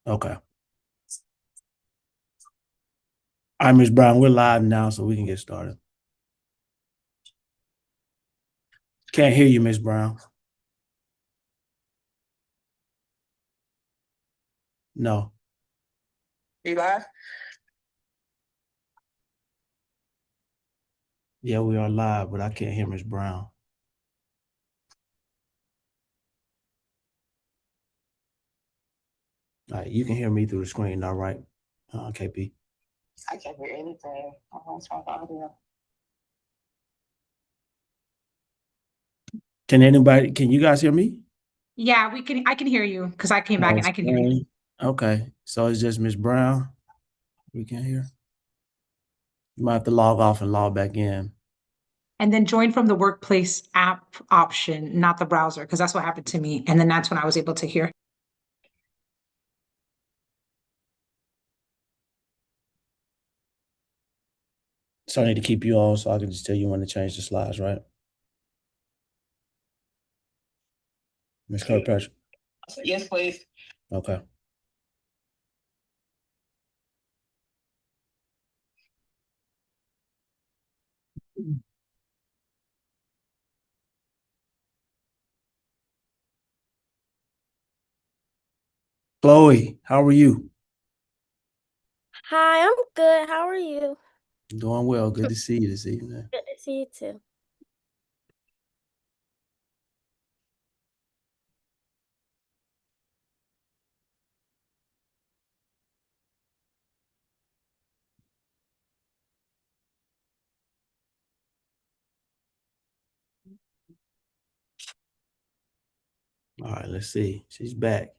Okay. All right, Ms. Brown, we're live now, so we can get started. Can't hear you, Ms. Brown. No. You live? Yeah, we are live, but I can't hear Ms. Brown. All right, you can hear me through the screen, all right, KP? I can't hear anything. What's wrong with audio? Can you guys hear me? Yeah, I can hear you because I came back and I can hear you. Okay, so it's just Ms. Brown. We can't hear. You might have to log off and log back in. And then join from the workplace app option, not the browser, because that's what happened to me. And then that's when I was able to hear. So I need to keep you on so I can just tell you when to change the slides, right? Ms. Kirkpatrick? Yes, please. Okay. Chloe, how are you? Hi, I'm good. How are you? Doing well. Good to see you this evening. Good to see you too. All right, let's see. She's back.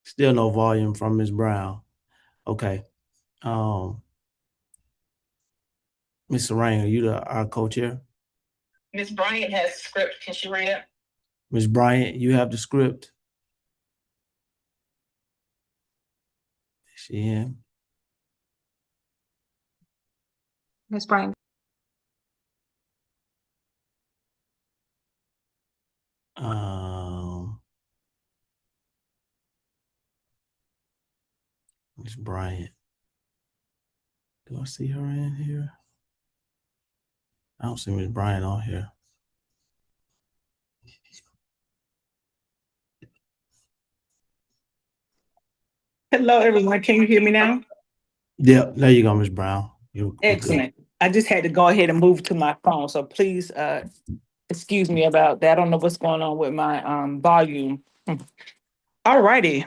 Still no volume from Ms. Brown. Okay. Ms. Sarang, are you our co-chair? Ms. Bryant has script. Can she read it? Ms. Bryant, you have the script. Is she in? Ms. Brian. Ms. Bryant. Do I see her in here? I don't see Ms. Bryant on here. Hello, everyone. Can you hear me now? Yeah, there you go, Ms. Brown. Excellent. I just had to go ahead and move to my phone, so please excuse me about that. I don't know what's going on with my volume. All righty.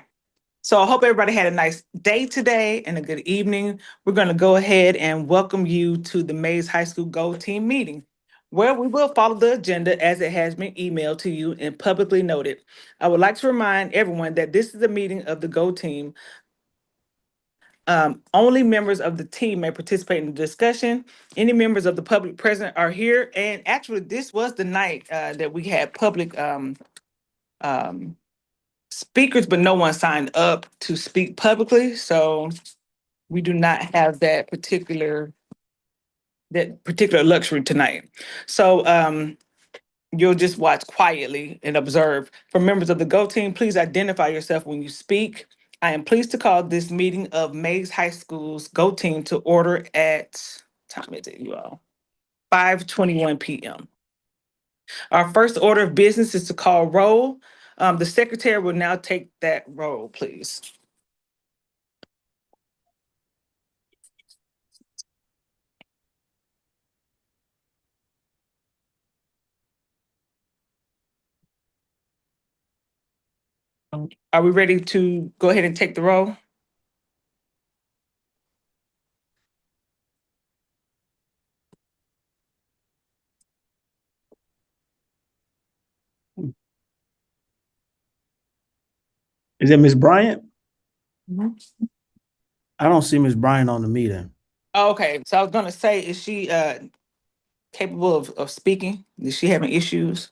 So I hope everybody had a nice day today and a good evening. We're going to go ahead and welcome you to the Mays High School Go Team meeting, where we will follow the agenda as it has been emailed to you and publicly noted. I would like to remind everyone that this is a meeting of the Go Team. Only members of the team may participate in the discussion. Any members of the public present are here. And actually, this was the night that we had public speakers, but no one signed up to speak publicly. So we do not have that particular luxury tonight. So you'll just watch quietly and observe. For members of the Go Team, please identify yourself when you speak. I am pleased to call this meeting of Mays High School's Go Team to order at, time is it, you all? 5:21 p.m. Our first order of business is to call roll. The secretary will now take that roll, please. Are we ready to go ahead and take the roll? Is it Ms. Bryant? Mhm. I don't see Ms. Bryant on the meeting. Okay, so I was gonna say, is she capable of speaking? Is she having issues?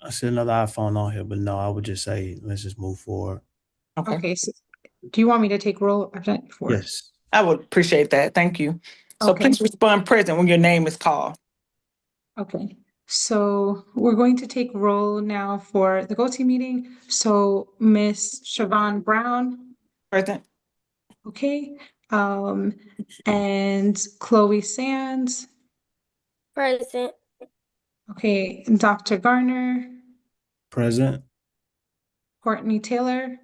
I see another iPhone on here, but no, I would just say, let's just move forward. Okay. So do you want me to take roll? I've done it before. Yes. I would appreciate that. Thank you. So Okay. please respond present when your name is called. Okay, so we're going to take roll now for the GOTY meeting. So Miss Siobhan Brown, Present. okay, and Chloe Sands, Present. okay, Dr. Garner, Present. Courtney Taylor,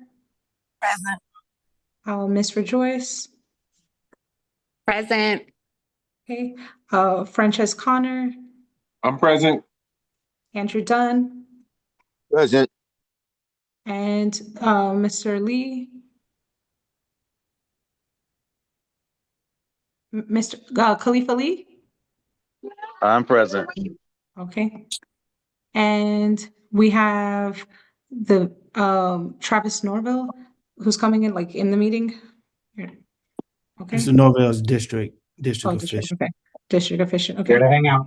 Present. Miss Rejoice, Present. okay, Frances Connor, I'm present. Andrew Dunn, Present. and Mr. Lee, Mr. Khalifa Lee. I'm present. Okay. And we have the Travis Norville, who's coming in like in the meeting. Here. Okay. Mr. Norvell's district Oh, official. district, okay. District official, Here okay. to hang out.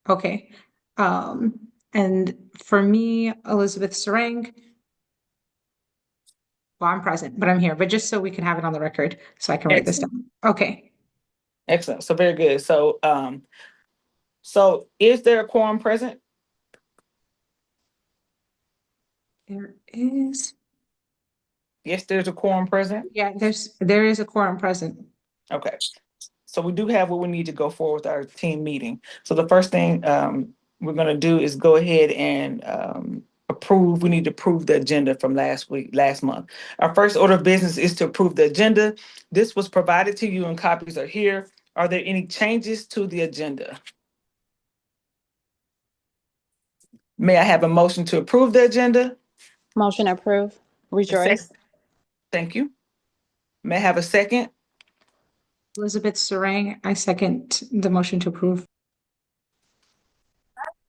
Okay. And for me, Elizabeth Sarang. Well, I'm present, but I'm here, but just so we can have it on the record, so I can write this down. Okay. Excellent. So very good. So, so is there a quorum present? There is, Yes, there's a quorum present. yeah, there is a quorum present. Okay. So we do have what we need to go forward with our team meeting. So the first thing we're gonna do is go ahead and approve, we need to approve the agenda from last month. Our first order of business is to approve the agenda. This was provided to you and copies are here. Are there any changes to the agenda? May I have a motion to approve the agenda? Motion approved. Rejoice. Thank you. May I have a second? Elizabeth Sarang, I second the motion to approve.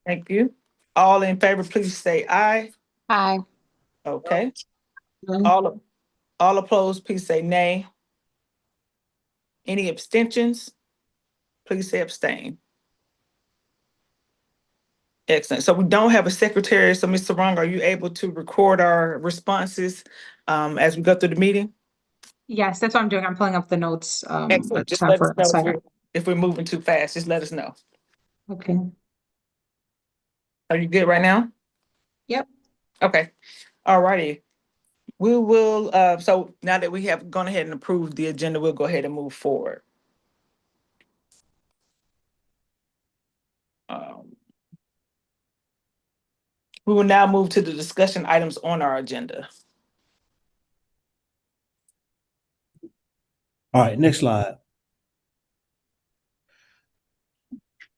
Thank you. All in favor, please say aye. Aye. Okay. Aye. All opposed, please say nay. Any abstentions? Please say abstain. Excellent. So we don't have a secretary. So Ms. Sarang, are you able to record our responses as we go through the meeting? Yes, that's what I'm doing. I'm pulling up the notes. Excellent. Just time let us for know sign-up. if we're moving too fast. Just let us know. Okay. Are you good right now? Yep. Okay. All righty. We will, so now that we have gone ahead and approved the agenda, we'll go ahead and move forward. We will now move to the discussion items on our agenda. All right, next slide.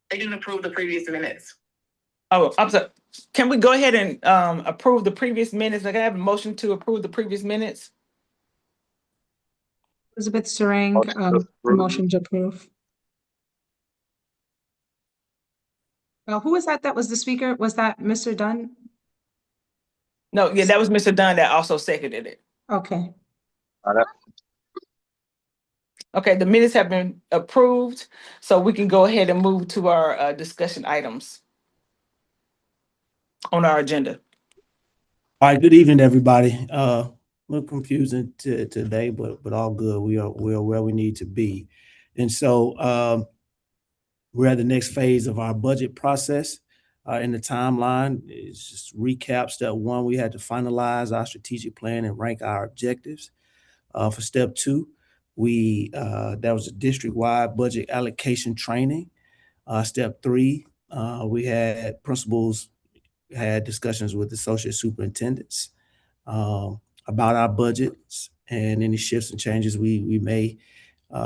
They didn't approve the previous minutes. Oh, I'm sorry. Can we go ahead and approve the previous minutes? Like I have a motion to approve the previous minutes. Elizabeth Sarang, Motion to approve. motion to approve. Who was that? That was the speaker? Was that Mr. Dunn? No, yeah, that was Mr. Dunn that also seconded it. Okay. Okay, the minutes have been approved, so we can go ahead and move to our discussion items on our agenda. All right, good evening, everybody. A little confusing today, but all good. We are where we need to be. And so we're at the next phase of our budget process. In the timeline, it's just recap. Step one, we had to finalize our strategic plan and rank our objectives. For step two, that was a district-wide budget allocation training. Step three, we had principals had discussions with associate superintendents about our budgets and any shifts and changes we may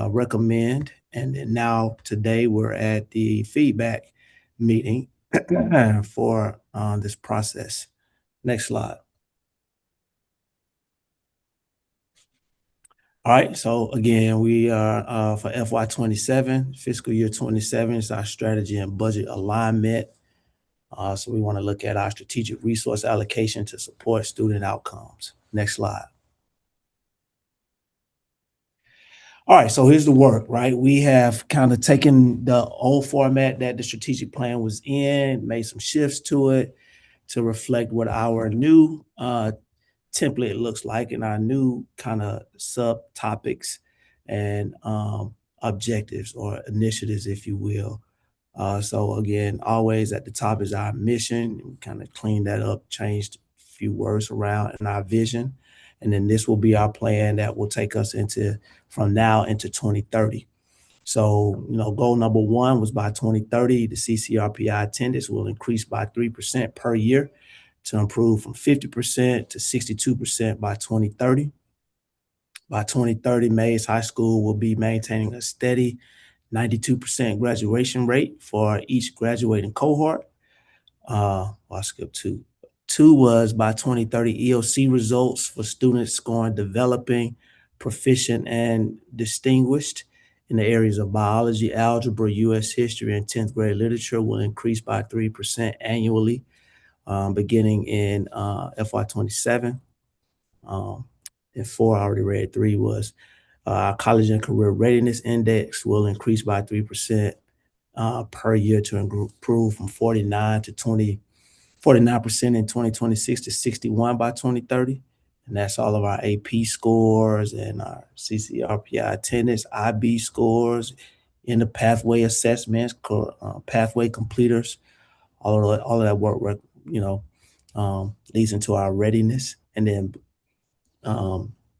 recommend. And then now today we're at the feedback meeting for this process. Next slide. All right, so again, we are for FY27, fiscal year 27, it's our strategy and budget alignment. So we want to look at our strategic resource allocation to support student outcomes. Next slide. All right, so here's the work, right? We have kind of taken the old format that the strategic plan was in, made some shifts to it to reflect what our new template looks like and our new kind of subtopics and objectives or initiatives, if you will. So again, always at the top is our mission. We kind of cleaned that up, changed a few words around in our vision. And then this will be our plan that will take us from now into 2030. So, goal number one was by 2030, the CCRPI attendance will increase by 3% per year to improve from 50% to 62% by 2030. By 2030, Mays High School will be maintaining a steady 92% graduation rate for each graduating cohort. I'll skip two. Two was by 2030 EOC results for students scoring developing, proficient, and distinguished in the areas of biology, algebra, U.S. history, and 10th grade literature will increase by 3% annually, beginning in FY27. And four, I already read. Three was our college and career readiness index will increase by 3% per year to improve from 49% in 2026 to 61 by 2030. And that's all of our AP scores and our CCRPI attendance, IB scores, in the pathway assessments, pathway completers, all of that work, leads into our readiness. And then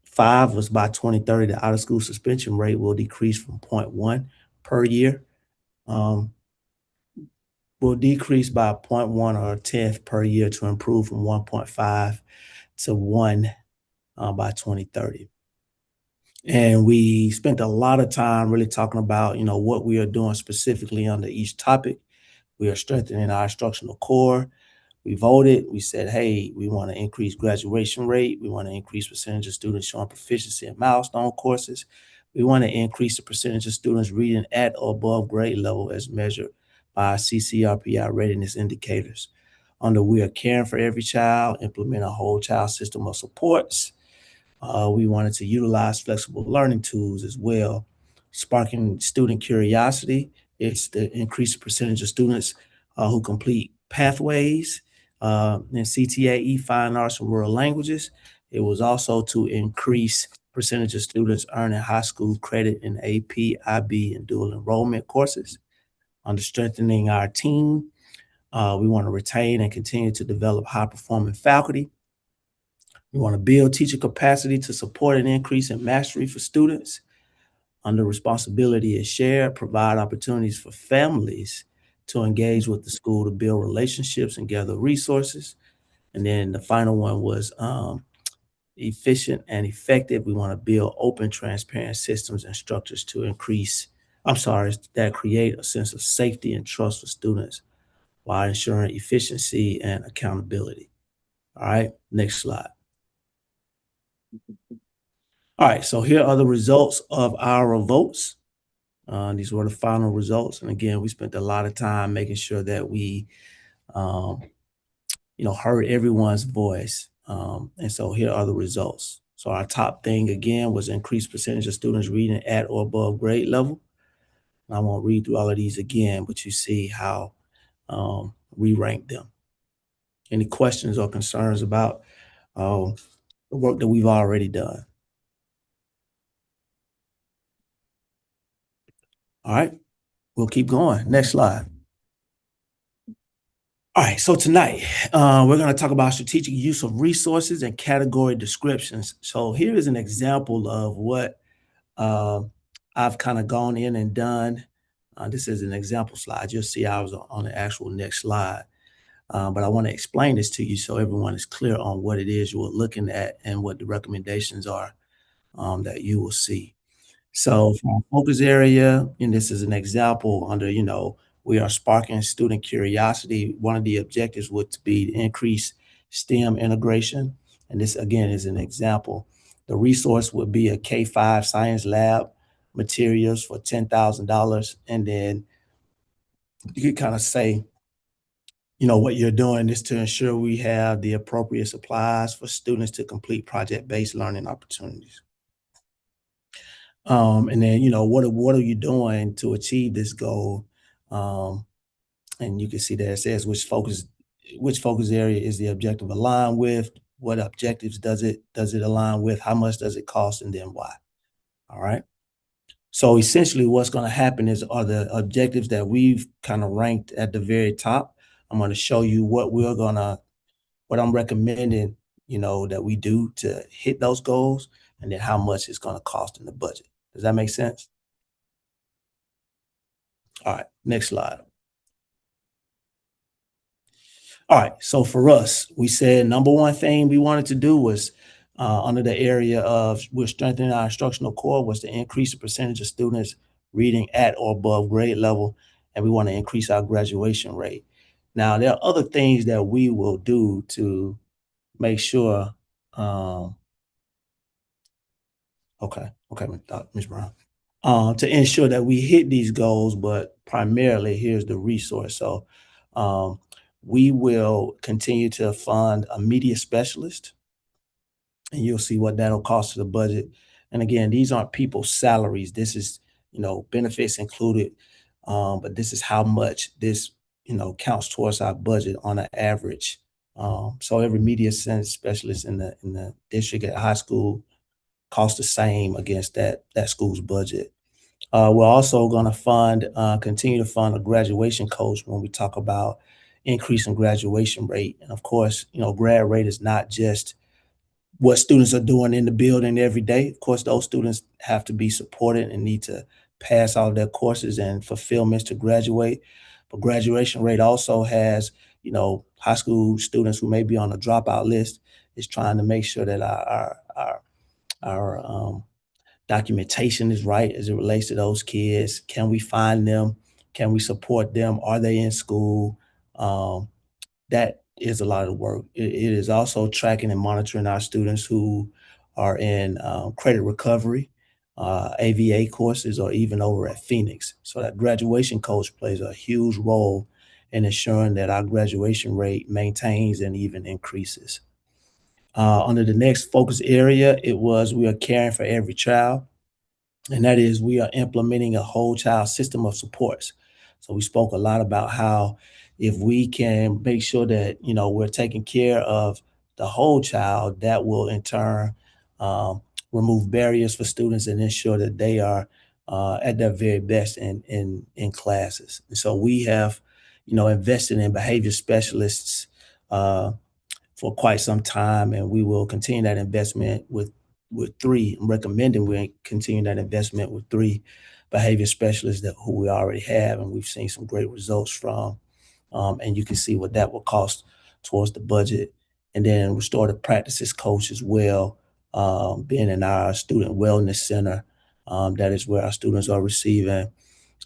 5 was by 2030, the out-of-school suspension rate will decrease from 0.1 per year. Will decrease by 0.1 or a tenth per year to improve from 1.5 to 1 by 2030. And we spent a lot of time really talking about, what we are doing specifically under each topic. We are strengthening our instructional core. We voted, we said, hey, we want to increase graduation rate. We want to increase percentage of students showing proficiency in milestone courses. We want to increase the percentage of students reading at or above grade level as measured by our CCRPI readiness indicators. Under we are caring for every child, implement a whole child system of supports. We wanted to utilize flexible learning tools as well, sparking student curiosity. It's to increase the percentage of students who complete pathways in CTAE, fine arts, and world languages. It was also to increase percentage of students earning high school credit in AP, IB, and dual enrollment courses. Under strengthening our team, we want to retain and continue to develop high-performing faculty. We want to build teacher capacity to support an increase in mastery for students. Under responsibility is shared, provide opportunities for families to engage with the school to build relationships and gather resources. And then the final one was efficient and effective. We want to build open, transparent systems and structures that create a sense of safety and trust for students while ensuring efficiency and accountability. All right, next slide. All right, so here are the results of our votes. These were the final results. And again, we spent a lot of time making sure that we, heard everyone's voice. And so here are the results. So our top thing, again, was increased percentage of students reading at or above grade level. I won't read through all of these again, but you see how we ranked them. Any questions or concerns about the work that we've already done? All right, we'll keep going. Next slide. All right, so tonight we're going to talk about strategic use of resources and category descriptions. So here is an example of what I've kind of gone in and done. This is an example slide. You'll see I was on the actual next slide. But I want to explain this to you so everyone is clear on what it is you're looking at and what the recommendations are that you will see. So for our focus area, and this is an example under, we are sparking student curiosity. One of the objectives would be to increase STEM integration. And this, again, is an example. The resource would be a K-5 science lab materials for $10,000. And then you could kind of say, what you're doing is to ensure we have the appropriate supplies for students to complete project-based learning opportunities. And then, what are you doing to achieve this goal? And you can see that it says which focus area is the objective aligned with, what objectives does it align with, how much does it cost, and then why. All right. So essentially what's going to happen are the objectives that we've kind of ranked at the very top. I'm going to show you what I'm recommending, that we do to hit those goals, and then how much it's going to cost in the budget. Does that make sense? All right, next slide. All right, so for us, we said number one thing we wanted to do was under the area of we're strengthening our instructional core was to increase the percentage of students reading at or above grade level, and we want to increase our graduation rate. Now, there are other things that we will do to make sure. Okay, Ms. Brown. To ensure that we hit these goals, but primarily here's the resource. So we will continue to fund a media specialist, and you'll see what that'll cost to the budget. And again, these aren't people's salaries. This is, benefits included, but this is how much this, counts towards our budget on an average. So every media specialist in the district at high school costs the same against that school's budget. We're also going to continue to fund a graduation coach when we talk about increasing graduation rate. And of course, grad rate is not just what students are doing in the building every day. Of course, those students have to be supported and need to pass all of their courses and fulfillments to graduate. But graduation rate also has, high school students who may be on a dropout list is trying to make sure that our documentation is right as it relates to those kids. Can we find them? Can we support them? Are they in school? That is a lot of work. It is also tracking and monitoring our students who are in credit recovery, AVA courses, or even over at Phoenix. So that graduation coach plays a huge role in ensuring that our graduation rate maintains and even increases. Under the next focus area, we are caring for every child. And that is, we are implementing a whole child system of supports. So we spoke a lot about how if we can make sure that, we're taking care of the whole child, that will in turn remove barriers for students and ensure that they are at their very best in classes. And so we have, invested in behavior specialists for quite some time, and we will continue that investment with three. I'm recommending we continue that investment with 3 behavior specialists who we already have, and we've seen some great results from. And you can see what that will cost towards the budget. And then restorative practices coach as well, being in our student wellness center. That is where our students are receiving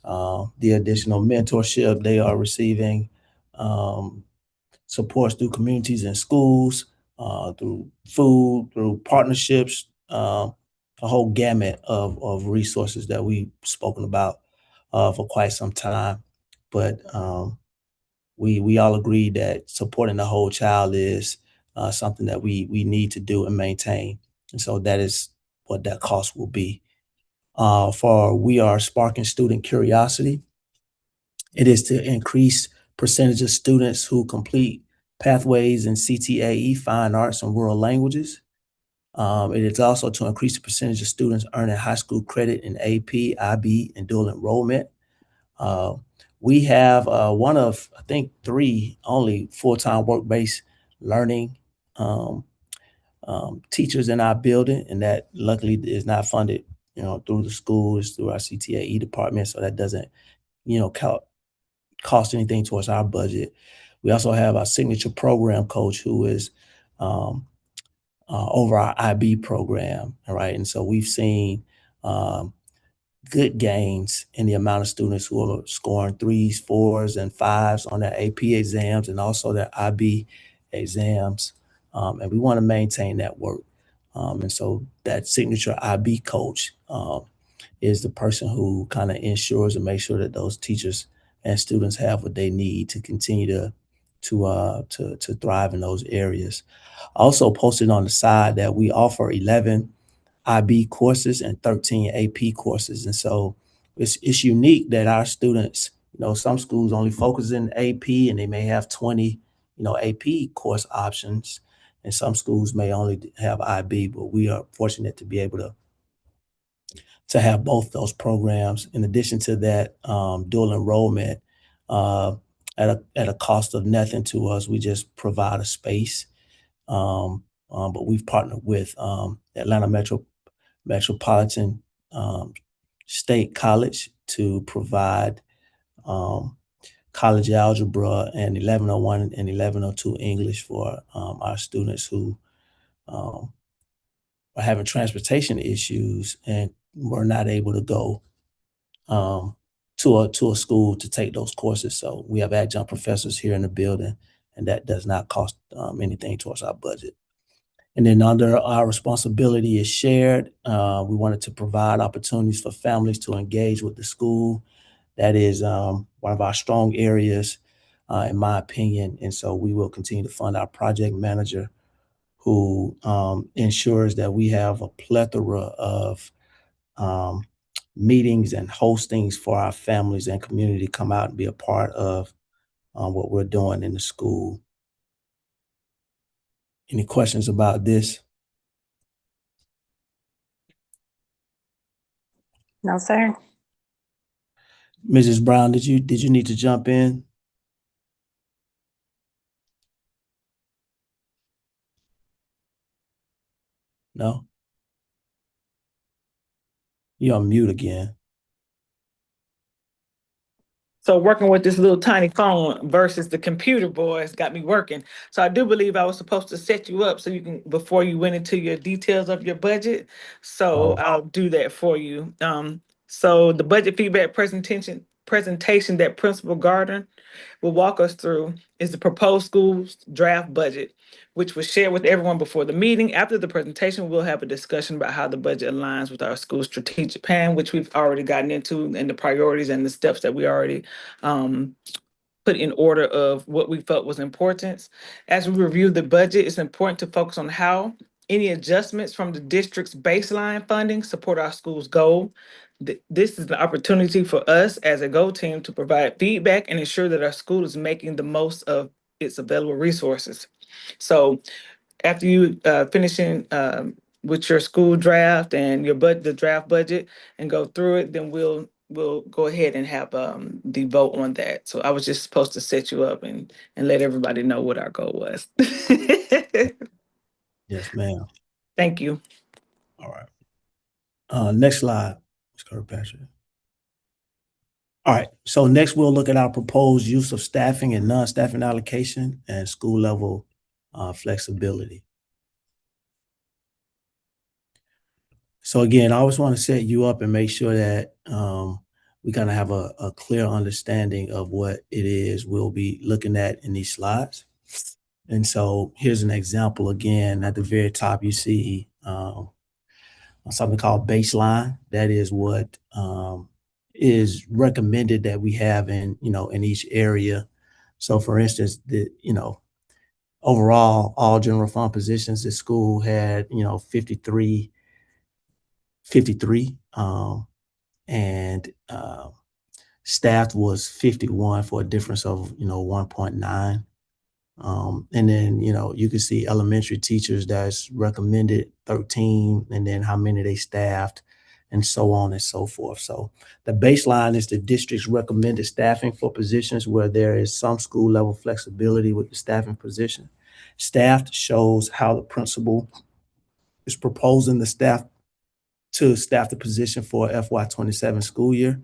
the additional mentorship. They are receiving supports through communities and schools, through food, through partnerships, a whole gamut of resources that we've spoken about for quite some time. But we all agree that supporting the whole child is something that we need to do and maintain. And so that is what that cost will be. We are sparking student curiosity. It is to increase percentage of students who complete pathways in CTAE, fine arts, and world languages. It is also to increase the percentage of students earning high school credit in AP, IB, and dual enrollment. We have one of, I think, 3 only full-time work-based learning teachers in our building, and that luckily is not funded, through the schools, through our CTAE department. So that doesn't, cost anything towards our budget. We also have our signature program coach who is over our IB program, all right? And so we've seen good gains in the amount of students who are scoring 3s, 4s, and 5s on their AP exams and also their IB exams. And we want to maintain that work. And so that signature IB coach is the person who kind of ensures and makes sure that those teachers and students have what they need to continue to thrive in those areas. Also posted on the side that we offer 11 IB courses and 13 AP courses. And so it's unique that our students, some schools only focus in AP and they may have 20, AP course options. And some schools may only have IB, but we are fortunate to be able to have both those programs. In addition to that, dual enrollment at a cost of nothing to us. We just provide a space. But we've partnered with Atlanta Metropolitan State College to provide college algebra and 1101 and 1102 English for our students who are having transportation issues and were not able to go to a school to take those courses. So we have adjunct professors here in the building, and that does not cost anything towards our budget. And then under our responsibility is shared. We wanted to provide opportunities for families to engage with the school. That is one of our strong areas, in my opinion. And so we will continue to fund our project manager, who ensures that we have a plethora of meetings and hostings for our families and community to come out and be a part of what we're doing in the school. Any questions about this? No, sir. Mrs. Brown, did you need to jump in? No? You're on mute again. So working with this little tiny phone versus the computer, boys, got me working. So I do believe I was supposed to set you up so you can, before you went into your details of your budget. So I'll do that for you. So the budget feedback presentation that Principal Gardner will walk us through is the proposed school's draft budget, which was shared with everyone before the meeting. After the presentation, we'll have a discussion about how the budget aligns with our school's strategic plan, which we've already gotten into, and the priorities and the steps that we already put in order of what we felt was important. As we review the budget, it's important to focus on how any adjustments from the district's baseline funding support our school's goal. This is an opportunity for us as a GO team to provide feedback and ensure that our school is making the most of its available resources. So after you finishing with your school draft and the draft budget and go through it, then we'll go ahead and have the vote on that. So I was just supposed to set you up and let everybody know what our goal was. Yes, ma'am. Thank you. All right. Next slide, Ms. Kirkpatrick. All right. So next we'll look at our proposed use of staffing and non-staffing allocation and school level flexibility. So again, I always want to set you up and make sure that we kind of have a clear understanding of what it is we'll be looking at in these slides. And so here's an example. Again, at the very top, you see something called baseline. That is what is recommended that we have in each area. So for instance, overall, all general fund positions, the school had 53, and staff was 51 for a difference of 1.9. And then you can see elementary teachers that's recommended 13, and then how many they staffed, and so on and so forth. So the baseline is the district's recommended staffing for positions where there is some school level flexibility with the staffing position. Staffed shows how the principal is proposing the staff to staff the position for FY27 school year.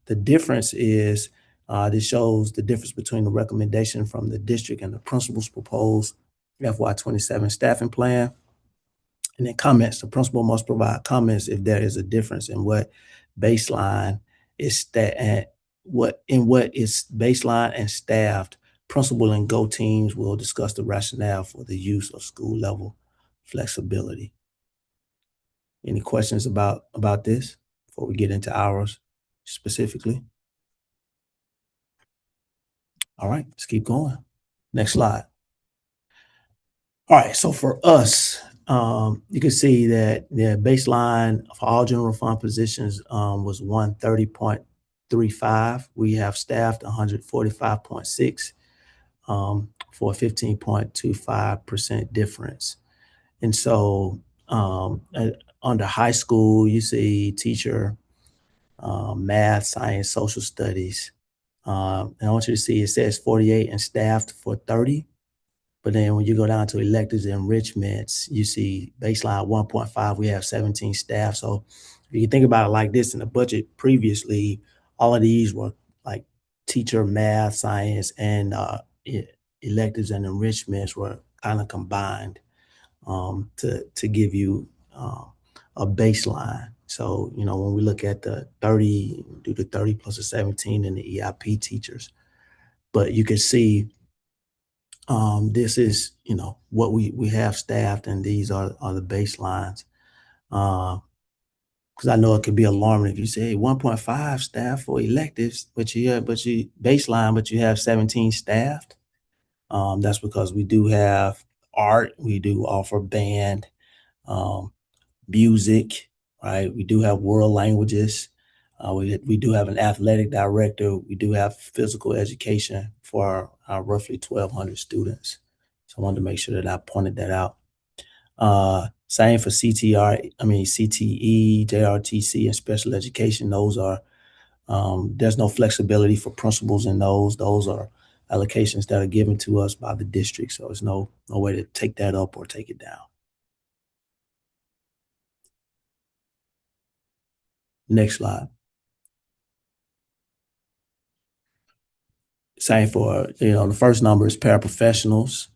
The difference is this shows the difference between the recommendation from the district and the principal's proposed FY27 staffing plan. And then comments, the principal must provide comments if there is a difference in what baseline is what is baseline and staffed. Principal and GO teams will discuss the rationale for the use of school level flexibility. Any questions about this before we get into ours specifically? All right, let's keep going. Next slide. All right, so for us, you can see that the baseline for all general fund positions was 130.35. We have staffed 145.6 for a 15.25% difference. And so under high school, you see teacher, math, science, social studies. And I want you to see it says 48 and staffed for 30. But then when you go down to electives and enrichments, you see baseline 1.5, we have 17 staff. So if you think about it like this, in the budget previously, all of these were like teacher, math, science, and electives and enrichments were kind of combined to give you a baseline. So, you know, when we look at the 30, do the 30 plus the 17 and the EIP teachers, but you can see this is, you know, what we have staffed, and these are the baselines. Because I know it could be alarming if you say 1.5 staff for electives, but you baseline, but you have 17 staffed. That's because we do have art, we do offer band, music, right? We do have world languages. We do have an athletic director. We do have physical education for our roughly 1,200 students. So I wanted to make sure that I pointed that out. Same for CTE, JRTC, and special education. Those are, there's no flexibility for principals in those. Those are allocations that are given to us by the district. So there's no way to take that up or take it down. Next slide. Same for, you know, the first number is paraprofessionals,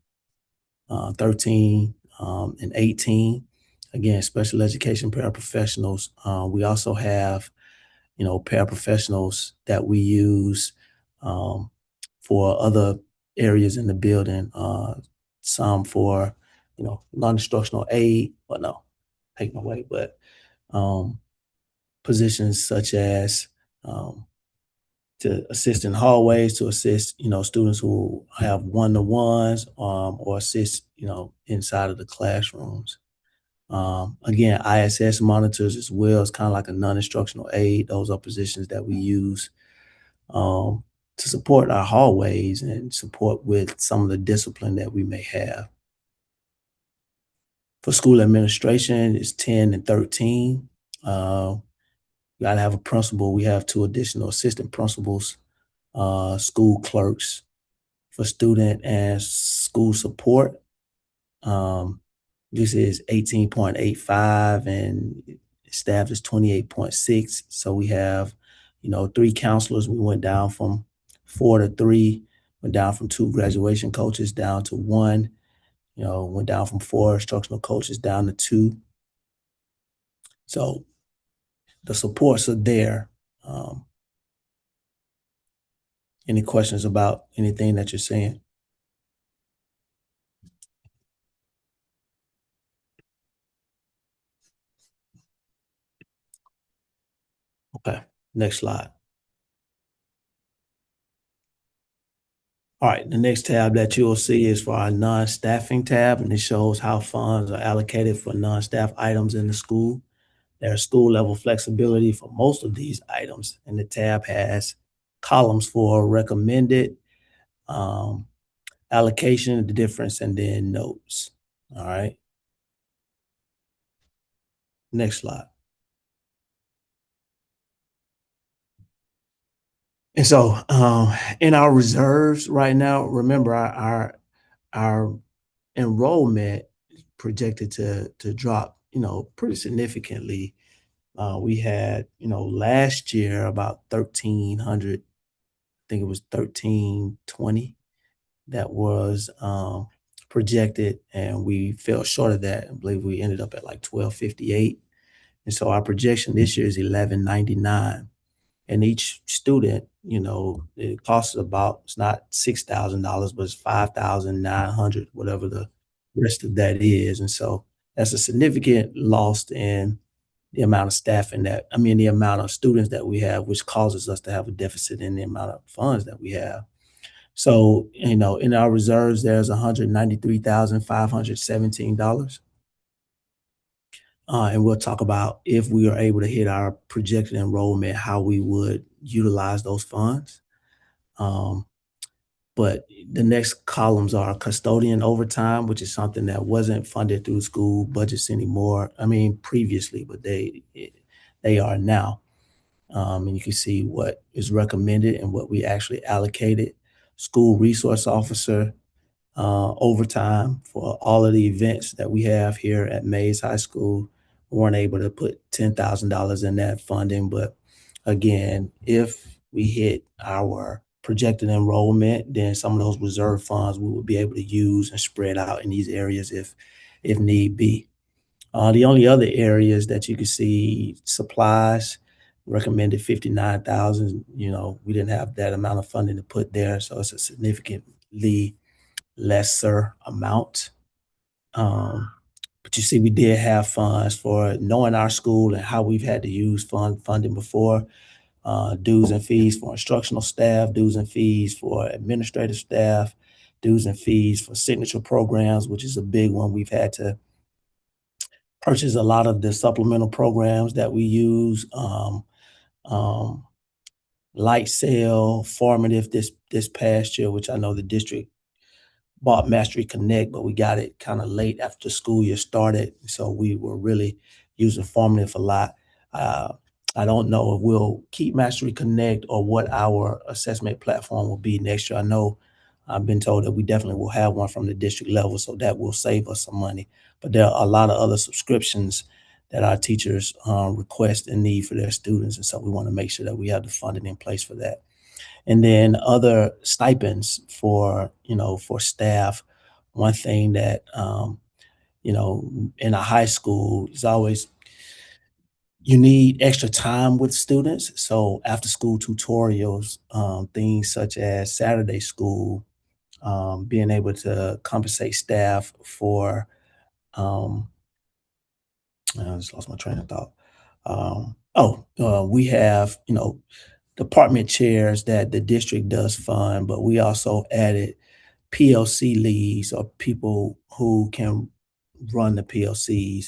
13 and 18. Again, special education paraprofessionals. We also have, you know, paraprofessionals that we use for other areas in the building. Some for, you know, non-instructional aid, but no, taking away, but positions such as to assist in hallways, to assist, you know, students who have one-to-ones, or assist, you know, inside of the classrooms. Again, ISS monitors as well. It's kind of like a non-instructional aid. Those are positions that we use to support our hallways and support with some of the discipline that we may have. For school administration, it's 10 and 13. We gotta have a principal. We have 2 additional assistant principals, school clerks. For student and school support, this is 18.85 and staff is 28.6. So we have, you know, 3 counselors. We went down from 4 to 3, went down from 2 graduation coaches down to 1, you know, went down from 4 instructional coaches down to 2. So the supports are there. Any questions about anything that you're saying? Okay, next slide. All right, the next tab that you'll see is for our non-staffing tab, and it shows how funds are allocated for non-staff items in the school. There's school level flexibility for most of these items, and the tab has columns for recommended, allocation, the difference, and then notes. All right. Next slide. And so in our reserves right now, remember our enrollment is projected to drop, you know, pretty significantly. We had, you know, last year about 1,300, I think it was 1,320 that was projected, and we fell short of that. I believe we ended up at like 1,258. And so our projection this year is 1,199. And each student, you know, it costs about, it's not $6,000, but it's 5,900, whatever the rest of that is. And so that's a significant loss in the amount of staffing the amount of students that we have, which causes us to have a deficit in the amount of funds that we have. So, you know, in our reserves, there's $193,517. And we'll talk about, if we are able to hit our projected enrollment, how we would utilize those funds. But the next columns are custodian overtime, which is something that wasn't funded through school budgets anymore. I mean, previously, but they are now. And you can see what is recommended and what we actually allocated. School resource officer overtime for all of the events that we have here at Mays High School. We weren't able to put $10,000 in that funding, but again, if we hit our projected enrollment, then some of those reserve funds we would be able to use and spread out in these areas if need be. The only other areas that you can see supplies recommended 59,000. You know, we didn't have that amount of funding to put there, so it's a significantly lesser amount. But you see, we did have funds for knowing our school and how we've had to use funding before. Dues and fees for instructional staff, dues and fees for administrative staff, dues and fees for signature programs, which is a big one. We've had to purchase a lot of the supplemental programs that we use. Light Sail, Formative this past year, which I know the district bought Mastery Connect, but we got it kind of late after the school year started. So we were really using Formative a lot. I don't know if we'll keep Mastery Connect or what our assessment platform will be next year. I know I've been told that we definitely will have one from the district level, so that will save us some money. But there are a lot of other subscriptions that our teachers request and need for their students. And so we want to make sure that we have the funding in place for that. And then other stipends for, for staff. One thing that, in a high school is always, you need extra time with students. So after school tutorials, things such as Saturday school, being able to compensate staff for, I just lost my train of thought. We have, department chairs that the district does fund, but we also added PLC leads or people who can run the PLCs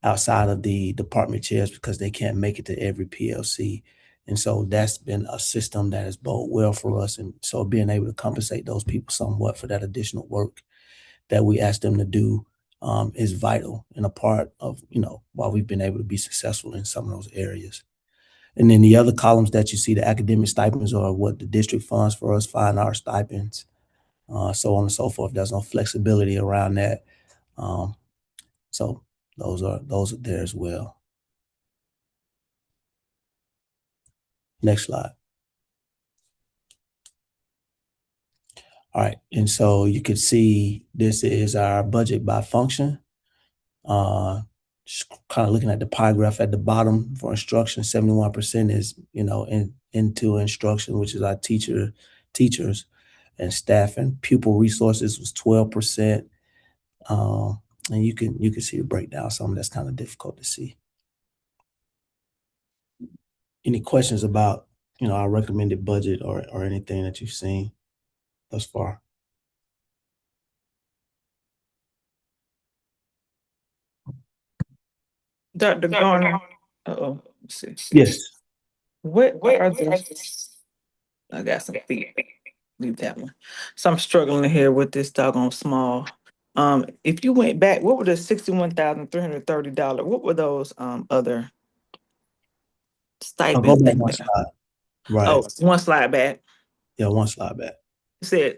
outside of the department chairs because they can't make it to every PLC. And so that's been a system that has bode well for us. And so being able to compensate those people somewhat for that additional work that we ask them to do is vital and a part of, why we've been able to be successful in some of those areas. And then the other columns that you see, the academic stipends are what the district funds for us, fine art stipends, so on and so forth. There's no flexibility around that. So those are there as well. Next slide. All right, and so you can see this is our budget by function. Just kind of looking at the pie graph at the bottom for instruction, 71% is, into instruction, which is our teachers and staff, and pupil resources was 12%. And you can see the breakdown. Some that's kind of difficult to see. Any questions about, our recommended budget or anything that you've seen thus far? Dr. Garner. Let's see. Yes. What are the? I got some feet. Leave that one. So I'm struggling here with this doggone small. If you went back, what were the $61,330? What were those other I'll go stipends? back one slide. Right. Oh, one slide back. Yeah, one slide back. You said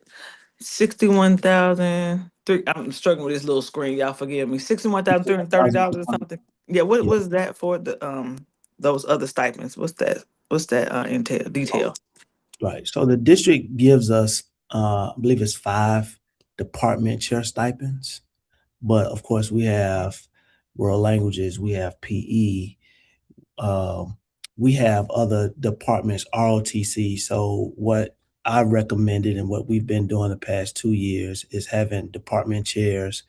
61,000. I'm struggling with this little screen. Y'all forgive me. $61,330 or something. Yeah. What Yeah. was that for? The those other stipends. What's that? What's that entail? Detail. Right. So the district gives us, I believe it's 5 department chair stipends, but of course we have world languages, we have PE, we have other departments, ROTC. So what I recommended and what we've been doing the past 2 years is having department chairs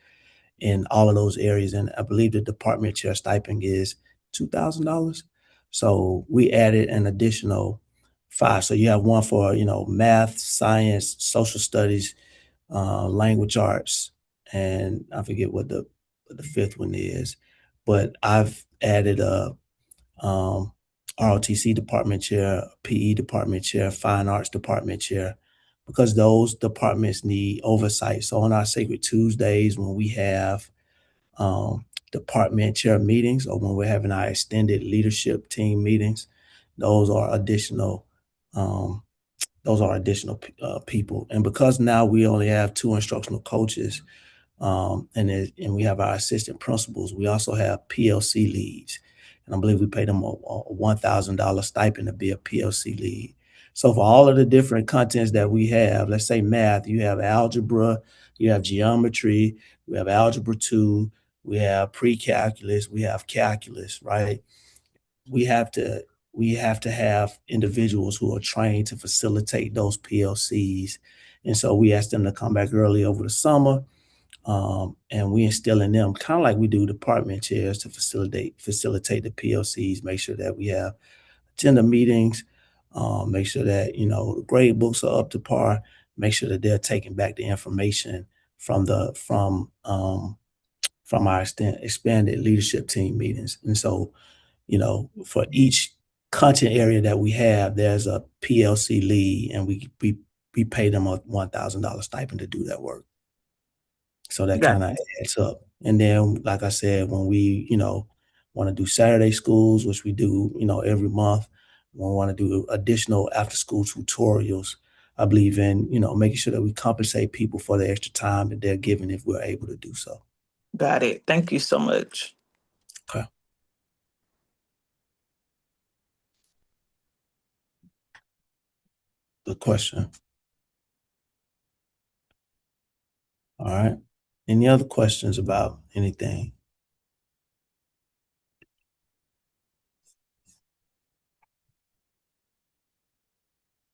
in all of those areas. And I believe the department chair stipend is $2,000. So we added an additional 5. So you have one for, math, science, social studies, language arts, and I forget what the 5th one is, but I've added a ROTC department chair, PE department chair, fine arts department chair, because those departments need oversight. So on our Sacred Tuesdays, when we have department chair meetings, or when we're having our extended leadership team meetings, those are additional people. And because now we only have 2 instructional coaches, and we have our assistant principals, we also have PLC leads. And I believe we pay them a $1,000 stipend to be a PLC lead. So for all of the different contents that we have, let's say math, you have algebra, you have geometry, we have algebra 2, we have pre-calculus, we have calculus, right? We have to have individuals who are trained to facilitate those PLCs. And so we ask them to come back early over the summer, and we instill in them, kind of like we do department chairs, to facilitate the PLCs, make sure that we have agenda meetings, make sure that, the grade books are up to par, make sure that they're taking back the information from our expanded leadership team meetings. And so, for each content area that we have, there's a PLC lead, and we pay them a $1,000 stipend to do that work. So that Got kind of adds up. And then, like I said, when we, want to do Saturday schools, which we do, every month, when we want to do additional after school tutorials, I believe in, making sure that we compensate people for the extra time that they're given if we're able to do so. Got it. Thank you so much. Okay. Good question. All right. Any other questions about anything?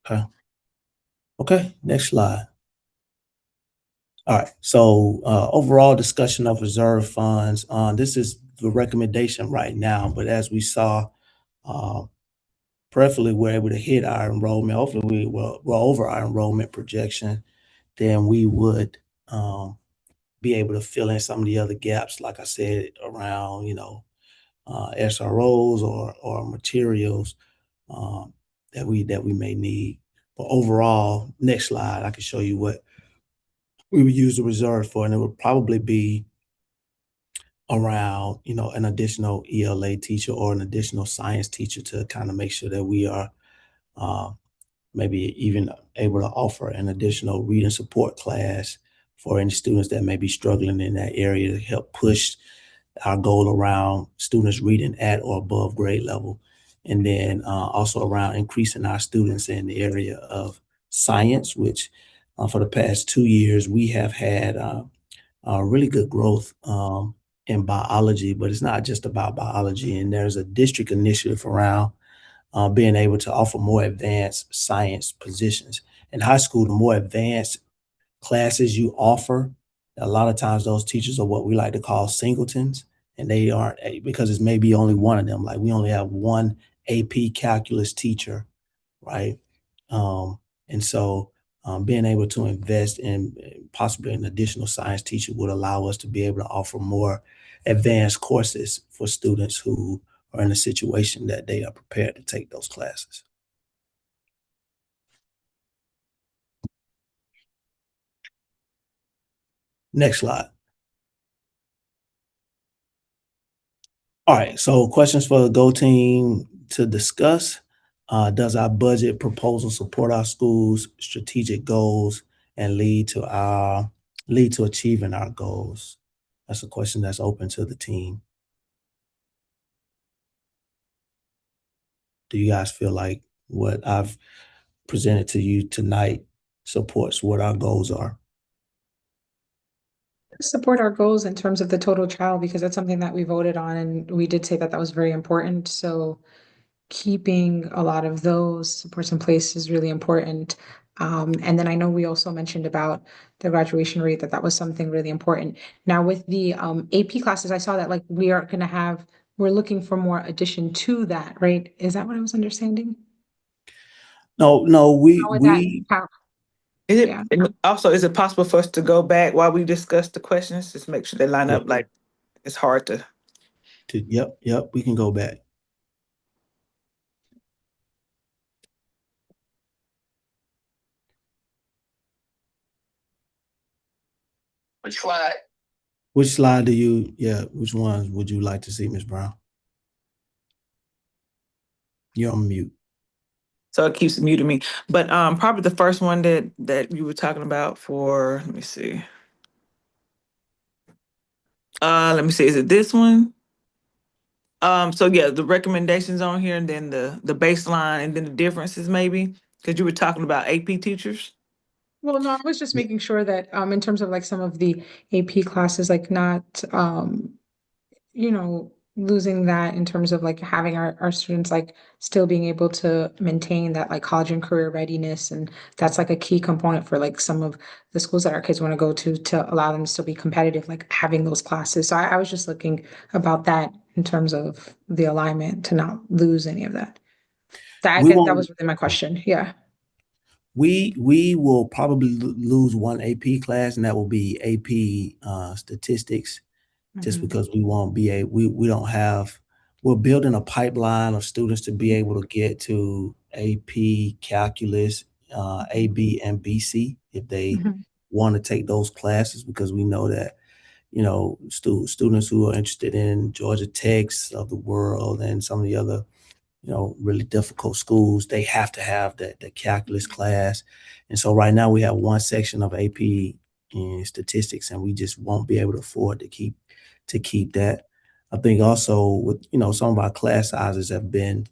Okay. Okay, next slide. All right. So overall discussion of reserve funds. This is the recommendation right now, but as we saw, preferably we're able to hit our enrollment. Hopefully we're over our enrollment projection. Then we would be able to fill in some of the other gaps, like I said, around SROs or materials that we may need. But overall, next slide, I can show you what we would use the reserve for, and it would probably be around, an additional ELA teacher or an additional science teacher to kind of make sure that we are maybe even able to offer an additional reading support class for any students that may be struggling in that area, to help push our goal around students reading at or above grade level. And then also around increasing our students in the area of science, which for the past 2 years, we have had really good growth in biology, but it's not just about biology. And there's a district initiative around being able to offer more advanced science positions. In high school, the more advanced classes you offer, a lot of times those teachers are what we like to call singletons, and they aren't, because it's maybe only one of them. Like, we only have one AP calculus teacher, right? And so being able to invest in possibly an additional science teacher would allow us to be able to offer more advanced courses for students who are in a situation that they are prepared to take those classes. Next slide. All right, so questions for the Go team to discuss. Does our budget proposal support our school's strategic goals and lead to achieving our goals? That's a question that's open to the team. Do you guys feel like what I've presented to you tonight supports what our goals are? Support our goals in terms of the total child, because that's something that we voted on, and we did say that that was very important. So keeping a lot of those supports in place is really important. And then I know we also mentioned about the graduation rate, that was something really important. Now with the AP classes, I saw that like we're looking for more addition to that, right? Is that what I was understanding? No, How would that, Is it Yeah. and also, is it possible for us to go back while we discuss the questions? Just make sure they line up. Yep. Like, it's hard to. Yep, we can go back. Which slide? Which slide which ones would you like to see, Ms. Brown? You're on mute. So it keeps muting me. But probably the first one that you were talking about for, let me see. Let me see, is it this one? So yeah, the recommendations on here and then the baseline and then the differences maybe, because you were talking about AP teachers. Well, no, I was just making sure that in terms of like some of the AP classes, like not losing that in terms of like having our students like still being able to maintain that like college and career readiness. And that's like a key component for like some of the schools that our kids want to go to allow them to still be competitive, like having those classes. So I was just looking about that in terms of the alignment to not lose any of that. I We guess that won't- was really my question. Yeah. We will probably lose one AP class, and that will be AP statistics, just Mhm. because we don't have, we're building a pipeline of students to be able to get to AP calculus, AB and BC if they Mhm. want to take those classes, because we know that students who are interested in Georgia Techs of the world and some of the other really difficult schools, they have to have the calculus class. And so right now we have one section of AP in statistics, and we just won't be able to afford to keep that. I think also with, some of our class sizes have been,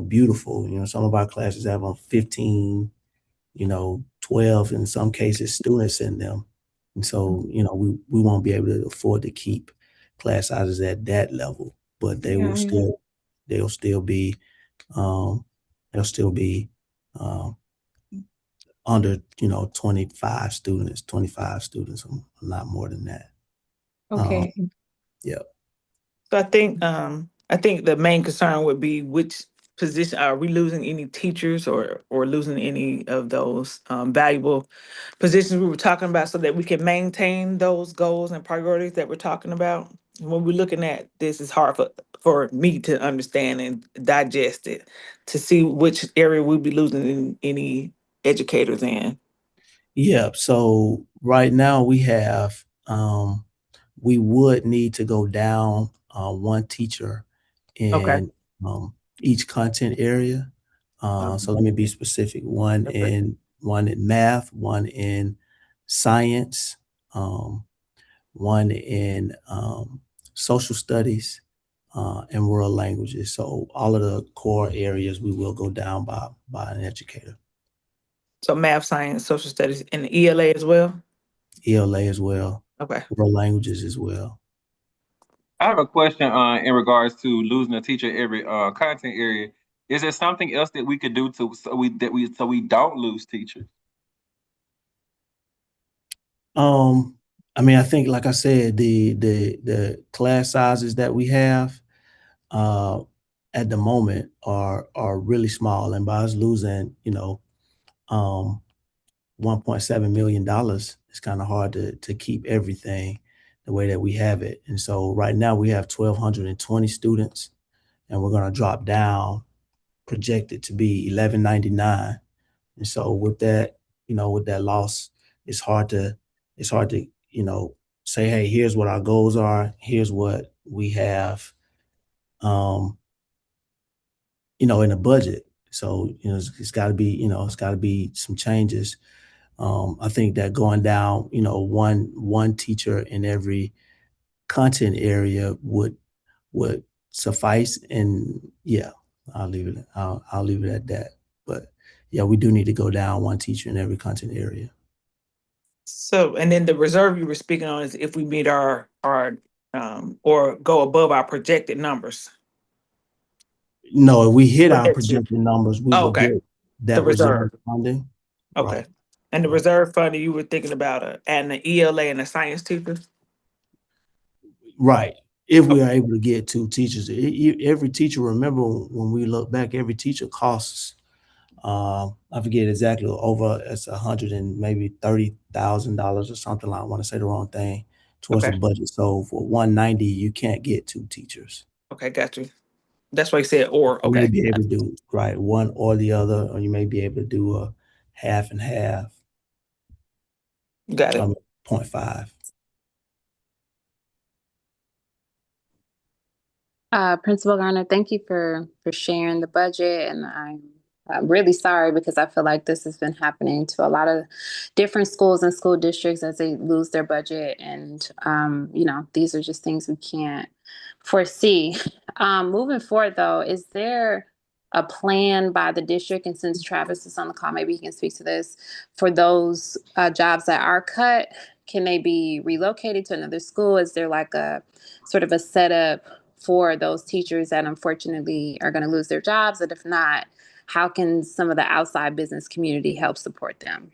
beautiful. Some of our classes have on 15, 12 in some cases students in them. And so, we won't be able to afford to keep class sizes at that level, but Yeah, yeah. they'll still be um, they'll still be um, under 25 students, a lot more than that. Okay. Yeah. So I think the main concern would be which position, are we losing any teachers or losing any of those valuable positions we were talking about, so that we can maintain those goals and priorities that we're talking about. When we're looking at this, it's hard for me to understand and digest it, to see which area we'd be losing any educators in. Yeah. So right now we would need to go down one teacher Okay. in each content area. So let me be specific. One Okay. in math, one in science, one in social studies, and world languages. So all of the core areas we will go down by an educator. So math, science, social studies, and the ELA as well. ELA as well, Okay. world languages as well. I have a question in regards to losing a teacher every content area. Is there something else that we could do so we don't lose teachers? I mean, I think, like I said, the class sizes that we have at the moment are really small, and by us losing, $1.7 million, it's kind of hard to keep everything the way that we have it. And so right now we have 1,220 students, and we're going to drop down, projected to be 1,199. And so with that, with that loss, it's hard to say, hey, here's what our goals are, here's what we have, in a budget. So, it's got to be some changes. I think that going down, one teacher in every content area would suffice. And yeah, I'll leave it at that. But yeah, we do need to go down one teacher in every content area. So, and then the reserve you were speaking on is if we meet our or go above our projected numbers. No, if we hit For our next year. projected numbers, we Oh, will okay. get that The reserve. reserve funding. Okay. Right. And the Right. reserve funding, you were thinking about adding the ELA and the science teachers? Right. If we are able to get two teachers, every teacher, remember when we look back, every teacher costs, I forget exactly, it's $100 and maybe $30,000 or something. I want to say the wrong thing towards the Okay. budget. So for 190, you can't get two teachers. Okay, got you. That's why you said or. You may Okay. be able to do one or the other, or you may be able to do a half and half, Got it. 0.5. Principal Garner, thank you for sharing the budget, and I'm really sorry because I feel like this has been happening to a lot of different schools and school districts as they lose their budget, and these are just things we can't foresee. Moving forward, though, is there a plan by the district? And since Travis is on the call, maybe he can speak to this. For those jobs that are cut, can they be relocated to another school? Is there like a sort of a setup for those teachers that unfortunately are going to lose their jobs? And if not, how can some of the outside business community help support them?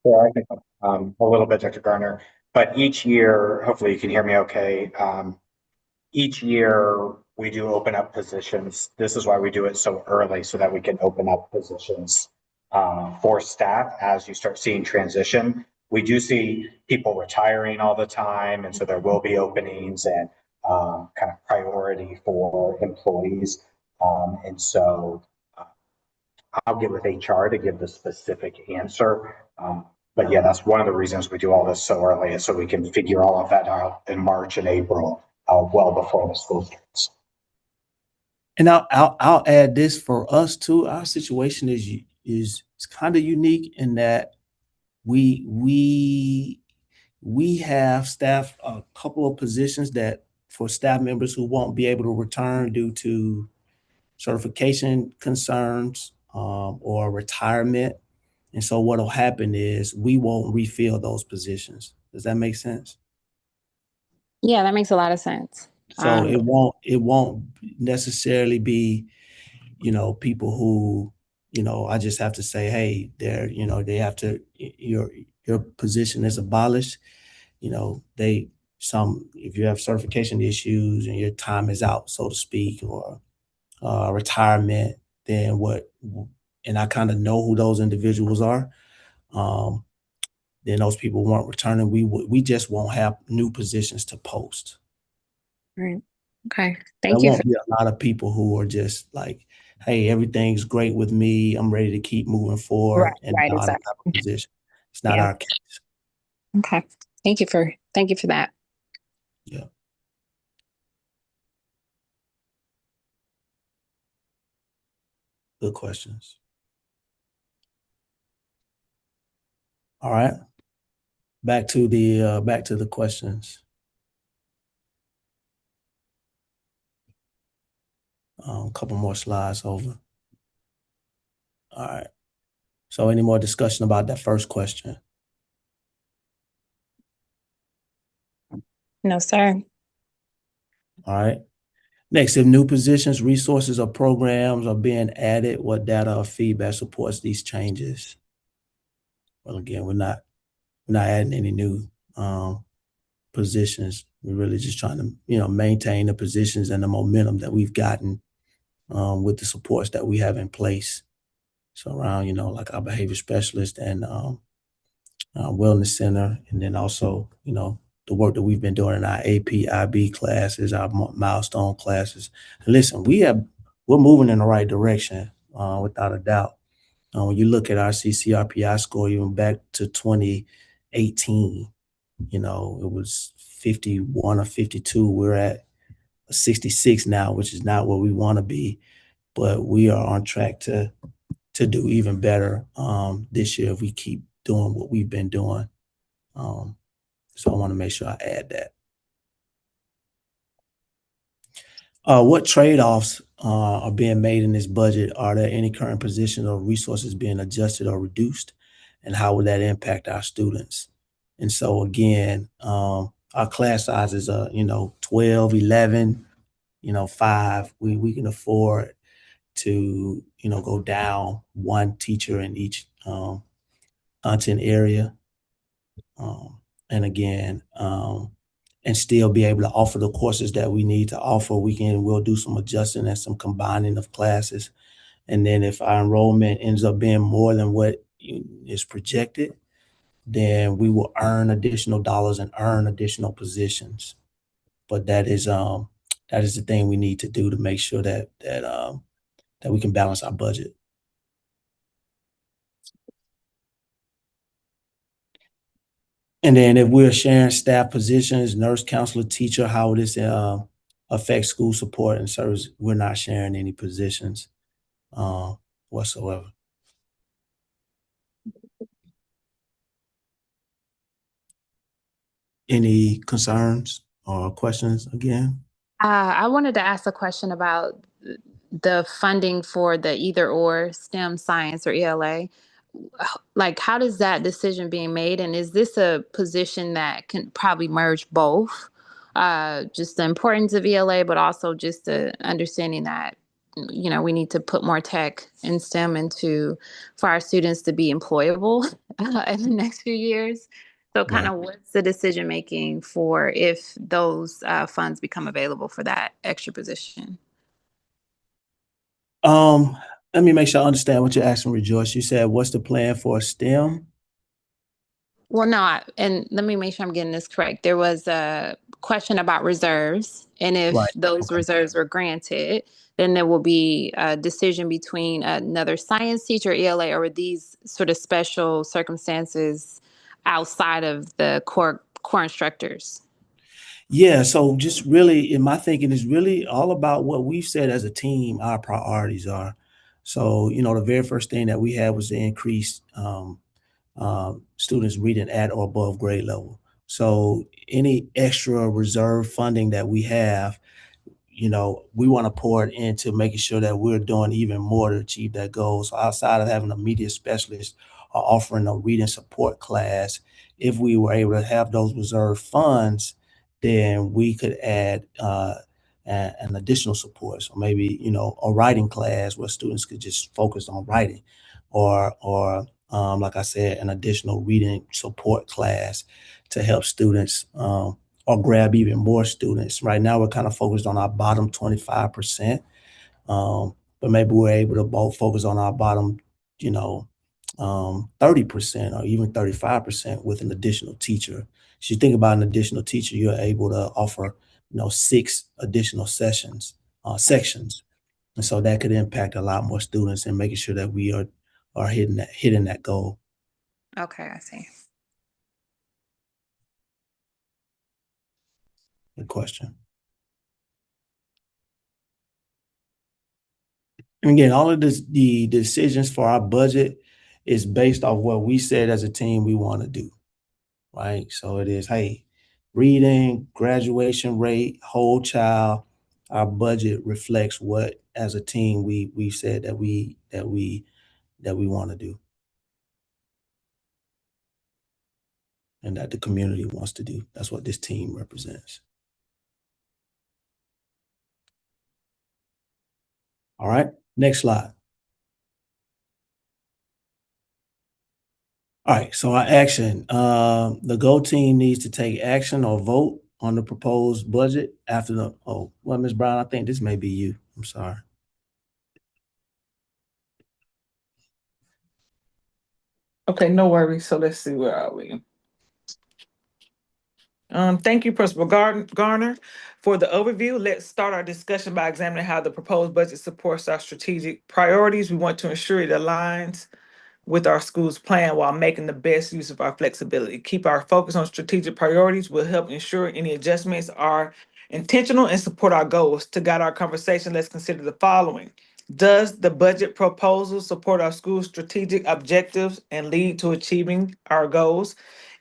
So I think a little bit, Dr. Garner, but each year, hopefully you can hear me okay. Each year we do open up positions. This is why we do it so early, so that we can open up positions for staff as you start seeing transition. We do see people retiring all the time, and so there will be openings and kind of priority for employees. And so I'll get with HR to give the specific answer. But yeah, that's one of the reasons we do all this so early, is so we can figure all of that out in March and April, well before the school starts. And I'll add this for us too. Our situation is kind of unique in that we have staff a couple of positions that for staff members who won't be able to return due to certification concerns or retirement. And so what'll happen is we won't refill those positions. Does that make sense? Yeah, that makes a lot of sense. So it won't necessarily be, people who, I just have to say, hey, they have to, your position is abolished. If you have certification issues and your time is out, so to speak, or retirement, then and I kind of know who those individuals are. Then those people weren't returning. We just won't have new positions to post. Right. Okay. There won't be a lot of people who are just like, hey, everything's great with me. I'm ready to keep moving forward. Right, Now I don't exactly. have a position. It's not our case. Okay. Thank you for that. Yeah. Good questions. All right. Back to the questions. A couple more slides over. All right. So any more discussion about that first question? No, sir. All right. Next, if new positions, resources, or programs are being added, what data or feedback supports these changes? Well, again, we're not adding any new positions. We're really just trying to, maintain the positions and the momentum that we've gotten with the supports that we have in place. So around, like our behavior specialist and wellness center, and then also, the work that we've been doing in our AP, IB classes, our milestone classes. And listen, we're moving in the right direction, without a doubt. When you look at our CCRPI score, even back to 2018, it was 51 or 52. We're at 66 now, which is not where we want to be, but we are on track to do even better this year if we keep doing what we've been doing. So I want to make sure I add that. What trade-offs are being made in this budget? Are there any current positions or resources being adjusted or reduced? And how would that impact our students? And so again, our class sizes are, 12, 11, 5. We can afford to, go down one teacher in each content area. And again, and still be able to offer the courses that we need to offer. We'll do some adjusting and some combining of classes. And then if our enrollment ends up being more than what is projected, then we will earn additional dollars and earn additional positions. But that is the thing we need to do to make sure that we can balance our budget. And then if we're sharing staff positions, nurse, counselor, teacher, how this affects school support and service, we're not sharing any positions whatsoever. Any concerns or questions again? I wanted to ask a question about the funding for the either or STEM, science, or ELA. Like, how does that decision being made? And is this a position that can probably merge both? Just the importance of ELA, but also just the understanding that, you know, we need to put more tech and STEM into for our students to be employable in the next few years. So kind Right. of what's the decision making for if those funds become available for that extra position? Let me make sure I understand what you're asking, Rejoice. You said, what's the plan for STEM? Well, no, and let me make sure I'm getting this correct. There was a question about reserves, and if Right. those Okay. reserves were granted, then there will be a decision between another science teacher, ELA, or these sort of special circumstances outside of the core instructors. Yeah, so just really, in my thinking, is really all about what we've said as a team, our priorities are. So, the very first thing that we had was to increase students reading at or above grade level. So, any extra reserve funding that we have, we want to pour it into making sure that we're doing even more to achieve that goal. So outside of having a media specialist or offering a reading support class, if we were able to have those reserve funds, then we could add an additional support. So maybe, a writing class where students could just focus on writing, or like I said, an additional reading support class to help students or grab even more students. Right now, we're kind of focused on our bottom 25%, but maybe we're able to both focus on our bottom, 30% or even 35% with an additional teacher. So you think about an additional teacher, you're able to offer, 6 additional sections. And so that could impact a lot more students and making sure that we are hitting that goal. Okay, I see. Good question. And again, all of the decisions for our budget is based off what we said as a team we want to do, right? So it is, hey, reading, graduation rate, whole child. Our budget reflects what, as a team, we said that we want to do, and that the community wants to do. That's what this team represents. All right, next slide. All right, so our action. The Go team needs to take action or vote on the proposed budget after Ms. Brown, I think this may be you. I'm sorry. Okay, no worries. So let's see, where are we? Thank you, Principal Garner, for the overview. Let's start our discussion by examining how the proposed budget supports our strategic priorities. We want to ensure it aligns with our school's plan while making the best use of our flexibility. Keep our focus on strategic priorities will help ensure any adjustments are intentional and support our goals. To guide our conversation, let's consider the following. Does the budget proposal support our school's strategic objectives and lead to achieving our goals?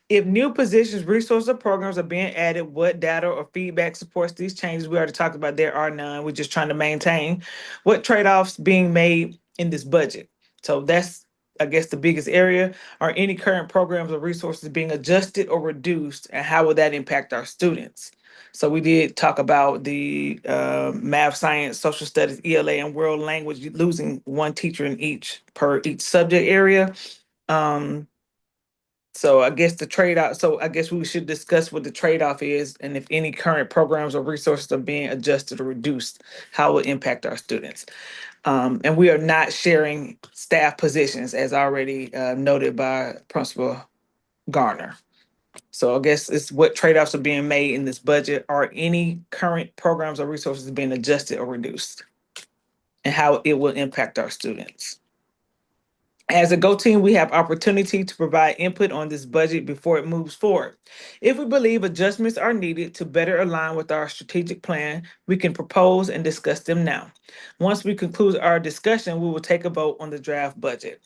If new positions, resources, or programs are being added, what data or feedback supports these changes? We already talked about there are none. We're just trying to maintain. What trade-offs being made in this budget? So that's, I guess, the biggest area. Are any current programs or resources being adjusted or reduced, and how would that impact our students? So we did talk about the math, science, social studies, ELA, and world language, losing one teacher in each subject area. So I guess the trade-off, so I guess we should discuss what the trade-off is, and if any current programs or resources are being adjusted or reduced, how it will impact our students. And we are not sharing staff positions, as already noted by Principal Garner. So I guess it's what trade-offs are being made in this budget. Are any current programs or resources being adjusted or reduced? And how it will impact our students. As a GO team, we have opportunity to provide input on this budget before it moves forward. If we believe adjustments are needed to better align with our strategic plan, we can propose and discuss them now. Once we conclude our discussion, we will take a vote on the draft budget.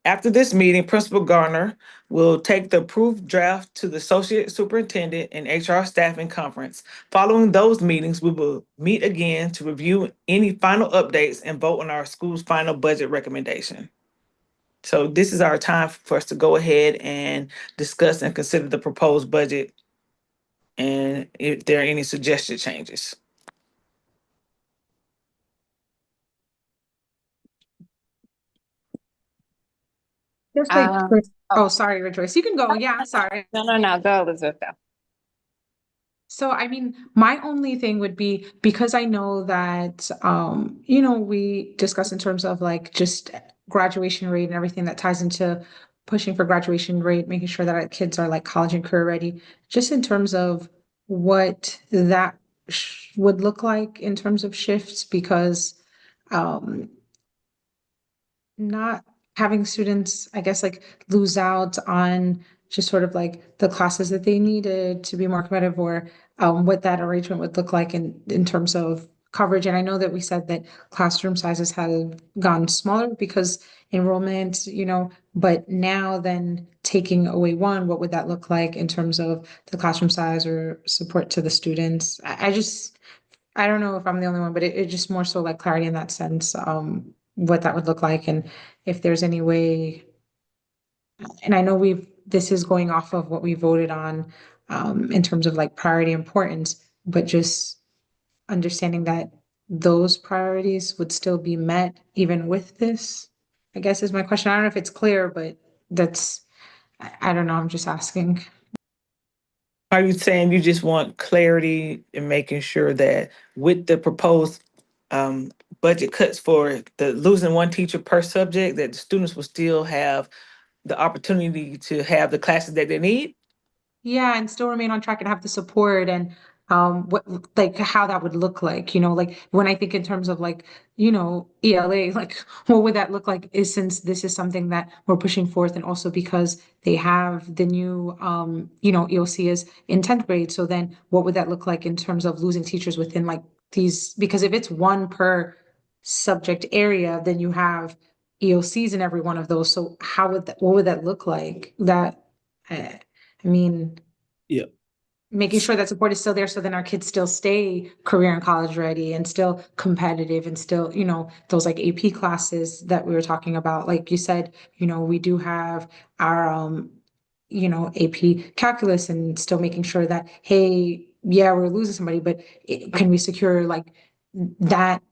After this meeting, Principal Garner will take the approved draft to the Associate Superintendent and HR Staffing Conference. Following those meetings, we will meet again to review any final updates and vote on our school's final budget recommendation. So this is our time for us to go ahead and discuss and consider the proposed budget and if there are any suggested changes. Just like, Um, oh, sorry, Rejoice. You can go. Yeah, I'm sorry. No. Go, Elizabeth. Go. So, I mean, my only thing would be because I know that, we discuss in terms of like just graduation rate and everything that ties into pushing for graduation rate, making sure that our kids are like college and career ready, just in terms of what that would look like in terms of shifts, because um, not having students, I guess, like lose out on just sort of like the classes that they needed to be more competitive, or what that arrangement would look like in terms of coverage. And I know that we said that classroom sizes have gone smaller because enrollment, but now then taking away one, what would that look like in terms of the classroom size or support to the students? I don't know if I'm the only one, but it just more so like clarity in that sense, what that would look like, and if there's any way. And I know this is going off of what we voted on, in terms of like priority importance, but just understanding that those priorities would still be met even with this, I guess is my question. I don't know if it's clear, but I don't know, I'm just asking. Are you saying you just want clarity in making sure that with the proposed budget cuts for the losing one teacher per subject, that the students will still have the opportunity to have the classes that they need? Yeah, and still remain on track and have the support, and what like how that would look like, like when I think in terms of like, ELA, like what would that look like, is since this is something that we're pushing forth, and also because they have the new EOC is in 10th grade. So then what would that look like in terms of losing teachers within like these, because if it's one per subject area, then you have EOCs in every one of those. So what would that look like? I mean, Yeah. making sure that support is still there, so then our kids still stay career and college ready and still competitive, and still, those like AP classes that we were talking about. Like you said, we do have our AP calculus, and still making sure that, hey, yeah, we're losing somebody, but can we secure like that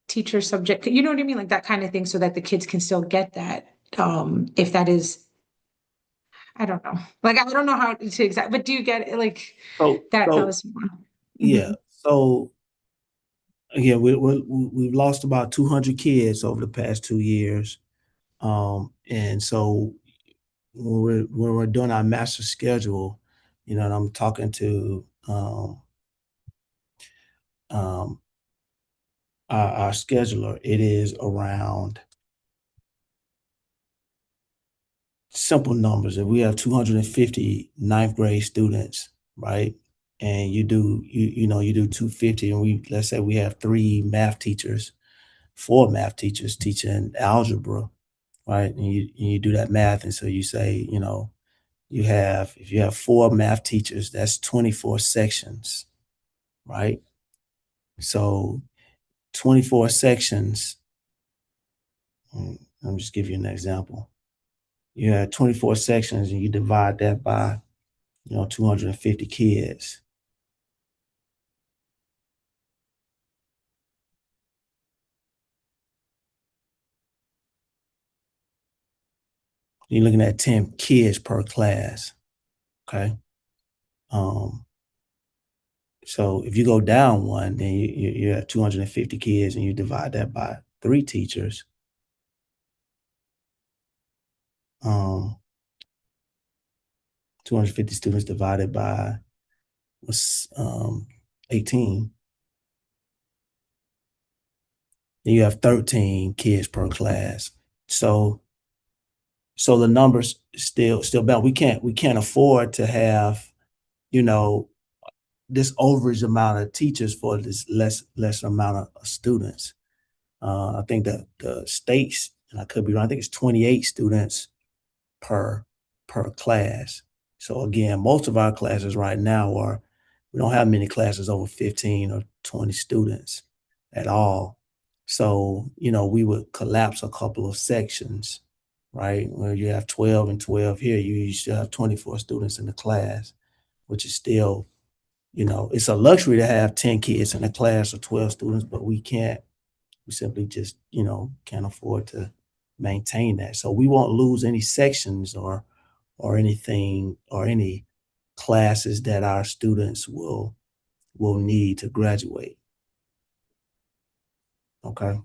teacher subject, you know what I mean? Like that kind of thing, so that the kids can still get that. If that is, I don't know. Like, I don't know how to exact, but do you get it? Like So, that so was. yeah. So again, we've lost about 200 kids over the past 2 years. And so when we're doing our master schedule, and I'm talking to our scheduler, it is around simple numbers. If we have 250 ninth grade students, right? And you do 250, and let's say we have 4 math teachers teaching algebra, right? And you do that math, and so you say, if you have 4 math teachers, that's 24 sections, right? So 24 sections, let me just give you an example. You have 24 sections and you divide that by, 250 kids. You're looking at 10 kids per class, okay? So if you go down one, then you have 250 kids and you divide that by 3 teachers. 250 students divided by 18. then you have 13 kids per class. So the numbers still bad. We can't afford to have, you know, this overage amount of teachers for this less amount of students. I think that the states, and I could be wrong, I think it's 28 students per class. So again, most of our classes right now we don't have many classes over 15 or 20 students at all. So, you know, we would collapse a couple of sections, right? Where you have 12 and 12 here, you should have 24 students in the class, which is still, you know, it's a luxury to have 10 kids in a class or 12 students, but we simply just, you know, can't afford to maintain that. So we won't lose any sections or anything or any classes that our students will need to graduate. Okay.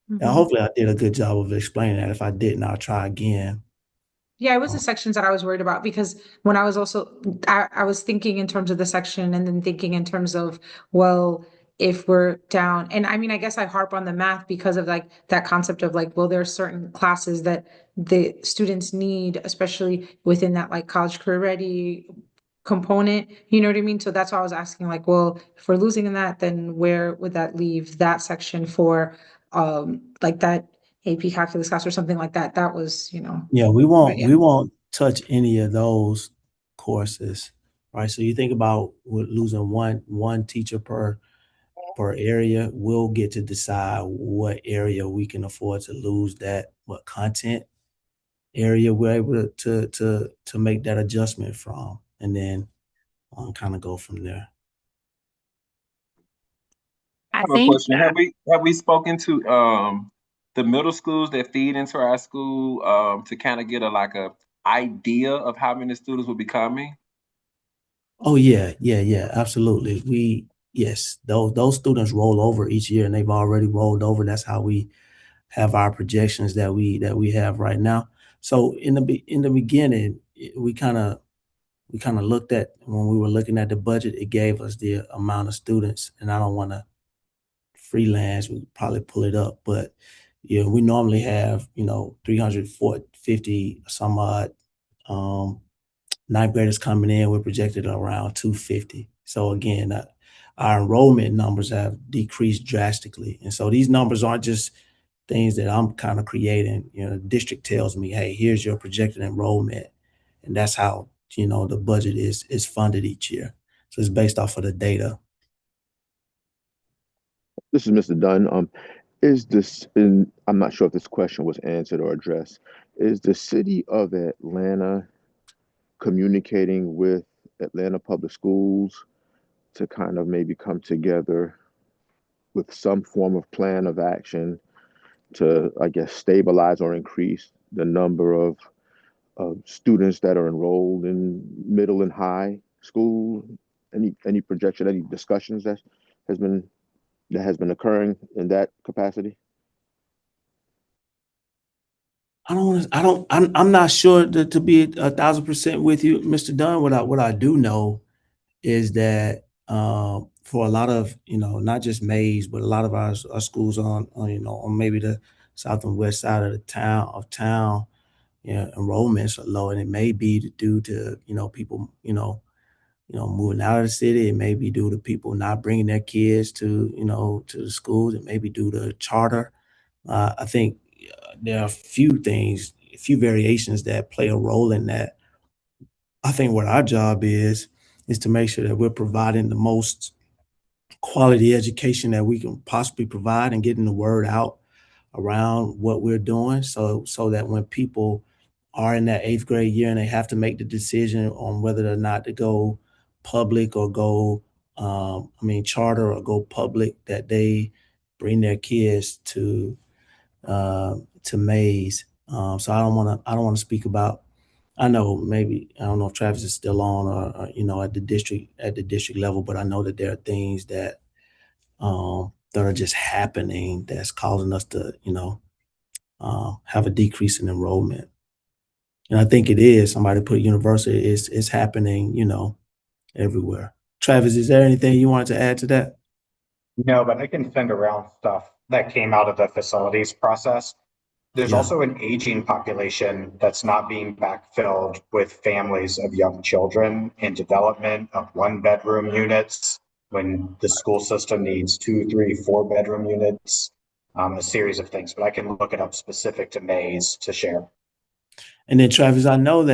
Now, Mhm. hopefully I did a good job of explaining that. If I didn't, I'll try again. Yeah, it was the sections that I was worried about because when I was also, I was thinking in terms of the section and then thinking in terms of, well, if we're down, and I mean, I guess I harp on the math because of like that concept of like, well, there are certain classes that the students need, especially within that like college career ready component, you know what I mean? So that's why I was asking like, well, if we're losing in that, then where would that leave that section for, like that AP calculus class or something like that? That was, you know. Yeah, But yeah. we won't touch any of those courses, right? So you think about we're losing one teacher per area. We'll get to decide what area we can afford to lose, that what content area we're able to make that adjustment from, and then kind of go from there. I I have a think question. Have we spoken to the middle schools that feed into our school to kind of get a idea of how many students will be coming? Oh yeah, absolutely. Yes, those students roll over each year, and they've already rolled over. That's how we have our projections that we have right now. So in the beginning, we kind of looked at, when we were looking at the budget, it gave us the amount of students, and I don't want to freelance. We could probably pull it up, but yeah, we normally have, you know, 350 some odd ninth graders coming in. We're projected around 250. So again, our enrollment numbers have decreased drastically, and so these numbers aren't just things that I'm kind of creating. You know, the district tells me, hey, here's your projected enrollment, and that's how, you know, the budget is funded each year. So it's based off of the data. This is Mr. Dunn. Is this, and I'm not sure if this question was answered or addressed, is the city of Atlanta communicating with Atlanta Public Schools to kind of maybe come together with some form of plan of action to, I guess, stabilize or increase the number of students that are enrolled in middle and high school? Any projection, any discussions has been that has been occurring in that capacity? I'm not sure to be 1,000% with you, Mr. Dunn. What I do know is that for a lot of, you know, not just Mays, but a lot of our schools on, you know, on maybe the south and west side of the town, you know, enrollments are low, and it may be due to, you know, people, moving out of the city. It may be due to people not bringing their kids to, you know, to the schools. It may be due to charter. I think there are a few variations that play a role in that. I think what our job is to make sure that we're providing the most quality education that we can possibly provide, and getting the word out around what we're doing, so that when people are in that eighth grade year and they have to make the decision on whether or not to go public or go, charter or go public, that they bring their kids to Mays. So I don't want to speak about. I know, maybe I don't know if Travis is still on, or you know, at the district level, but I know that there are things that are just happening that's causing us to, you know, have a decrease in enrollment. And I think it is. Somebody put university. It's happening, you know, everywhere. Travis, is there anything you wanted to add to that? No, but I can send around stuff that came out of the facilities process. There's Yeah. also an aging population that's not being backfilled with families of young children in development of 1-bedroom units when the school system needs 2, 3, 4-bedroom units, a series of things, but I can look it up specific to Mays to share. And then Travis, I know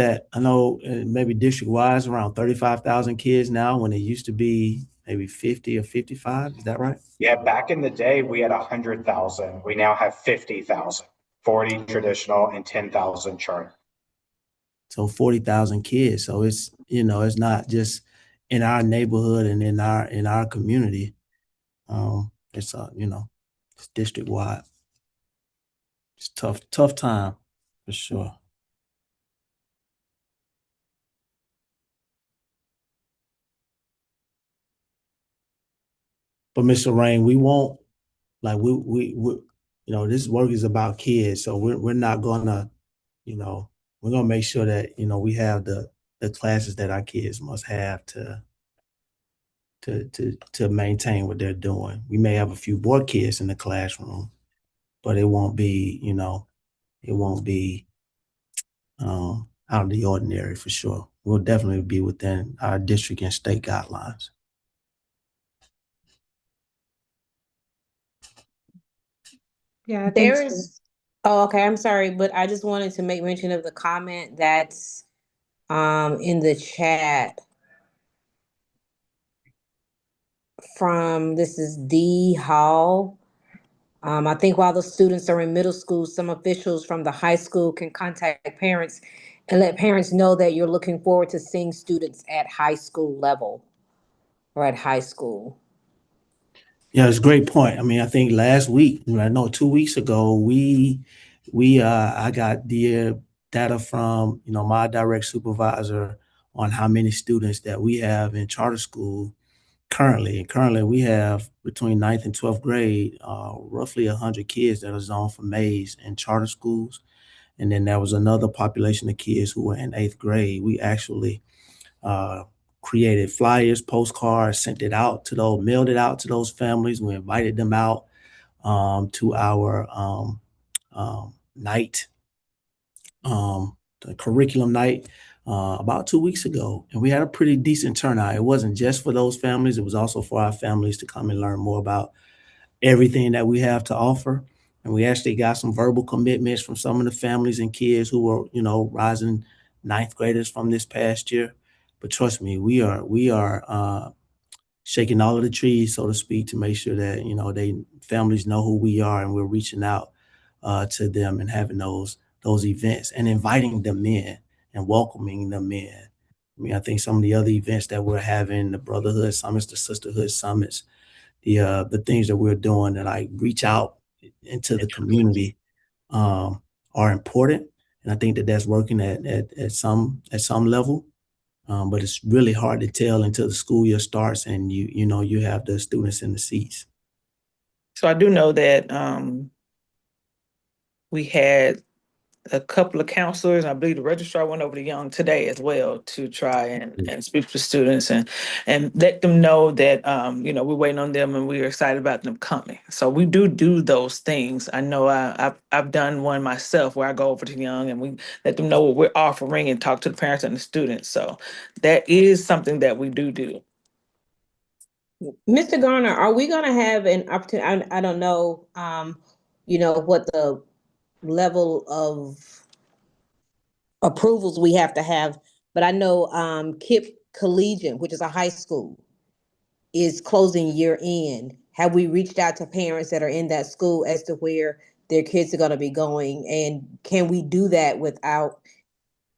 maybe district wise around 35,000 kids now when it used to be maybe 50 or 55. Is that right? Yeah, back in the day, we had 100,000. We now have 50,000, 40 traditional and 10,000 charter. So 40,000 kids. So it's not just in our neighborhood and in our community. It's it's district wide. It's tough time for sure. But Mr. Rain, we won't this work is about kids, so we're not gonna, we're gonna make sure that we have the classes that our kids must have to maintain what they're doing. We may have a few more kids in the classroom, but it won't be out of the ordinary for sure. We'll definitely be within our district and state guidelines. Yeah, I think so. Oh, okay, I'm sorry, but I just wanted to make mention of the comment that's in the chat from, this is D Hall. I think while the students are in middle school, some officials from the high school can contact parents and let parents know that you're looking forward to seeing students at high school level or at high school. Yeah, it's a great point. I mean, I think last week, 2 weeks ago, I got the data from, my direct supervisor on how many students that we have in charter school currently. And currently we have between 9th and 12th grade, roughly 100 kids that are zoned for Mays in charter schools. And then there was another population of kids who were in 8th grade. We actually created flyers, postcards, mailed it out to those families. We invited them out to our night, the curriculum night about 2 weeks ago. And we had a pretty decent turnout. It wasn't just for those families. It was also for our families to come and learn more about everything that we have to offer. And we actually got some verbal commitments from some of the families and kids who were, rising 9th graders from this past year. But trust me, we are shaking all of the trees, so to speak, to make sure that, families know who we are, and we're reaching out to them and having those events and inviting them in and welcoming them in. I mean, I think some of the other events that we're having, the brotherhood summits, the sisterhood summits, the things that we're doing to reach out into the community are important. And I think that that's working at some level. But it's really hard to tell until the school year starts and you have the students in the seats. So I do know that we had a couple of counselors. I believe the registrar went over to Young today as well to try and speak to students and let them know that we're waiting on them and we're excited about them coming. So we do those things. I know I've done one myself where I go over to Young and we let them know what we're offering and talk to the parents and the students. So that is something that we do. Mr. Garner, are we going to have an opportunity? I don't know, what the level of approvals we have to have, but I know KIPP Collegiate, which is a high school, is closing year end. Have we reached out to parents that are in that school as to where their kids are going to be going? And can we do that without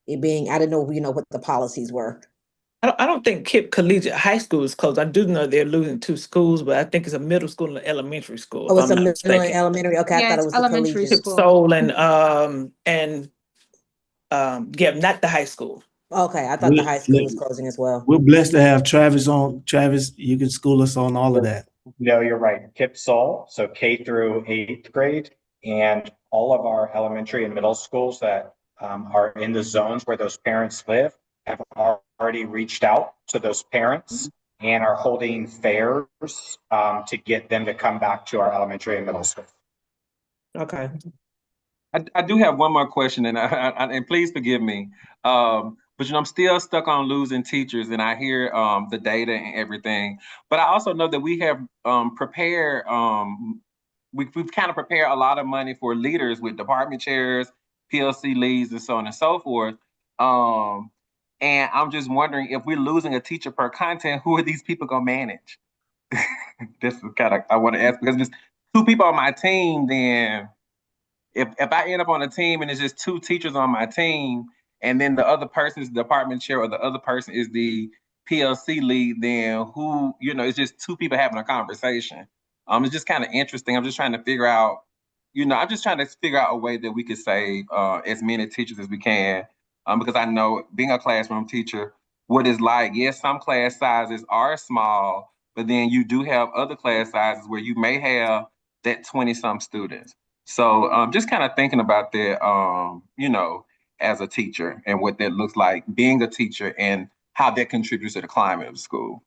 it being, I don't know, what the policies were? I don't think KIPP Collegiate High School is closed. I do know they're losing 2 schools, but I think it's a middle school and an elementary school. Oh, if it's I'm a not middle and mistaken. elementary. Okay, I Yeah, thought it it's was the elementary collegiate. KIPP school. Soul and not the high school. Okay, I thought the high school was closing as well. We're blessed to have Travis on. Travis, you can school us on all of that. No, you're right. KIPP Soul, so K through 8th grade, and all of our elementary and middle schools that are in the zones where those parents live have already reached out to those parents and are holding fairs to get them to come back to our elementary and middle school. Okay. I do have one more question, and and please forgive me. But I'm still stuck on losing teachers, and I hear the data and everything. But I also know that we have prepared. We've kind of prepared a lot of money for leaders with department chairs, PLC leads, and so on and so forth. And I'm just wondering, if we're losing a teacher per content, who are these people gonna manage? This is kind of I want to ask, because there's 2 people on my team, then. If I end up on a team and it's just 2 teachers on my team, and then the other person is the department chair or the other person is the PLC lead, then who, it's just 2 people having a conversation. It's just kind of interesting. I'm just trying to figure out, I'm just trying to figure out a way that we could save as many teachers as we can. Because I know, being a classroom teacher, what it's like, yes, some class sizes are small, but then you do have other class sizes where you may have that 20-some students. So just kind of thinking about that, as a teacher, and what that looks like being a teacher and how that contributes to the climate of the school.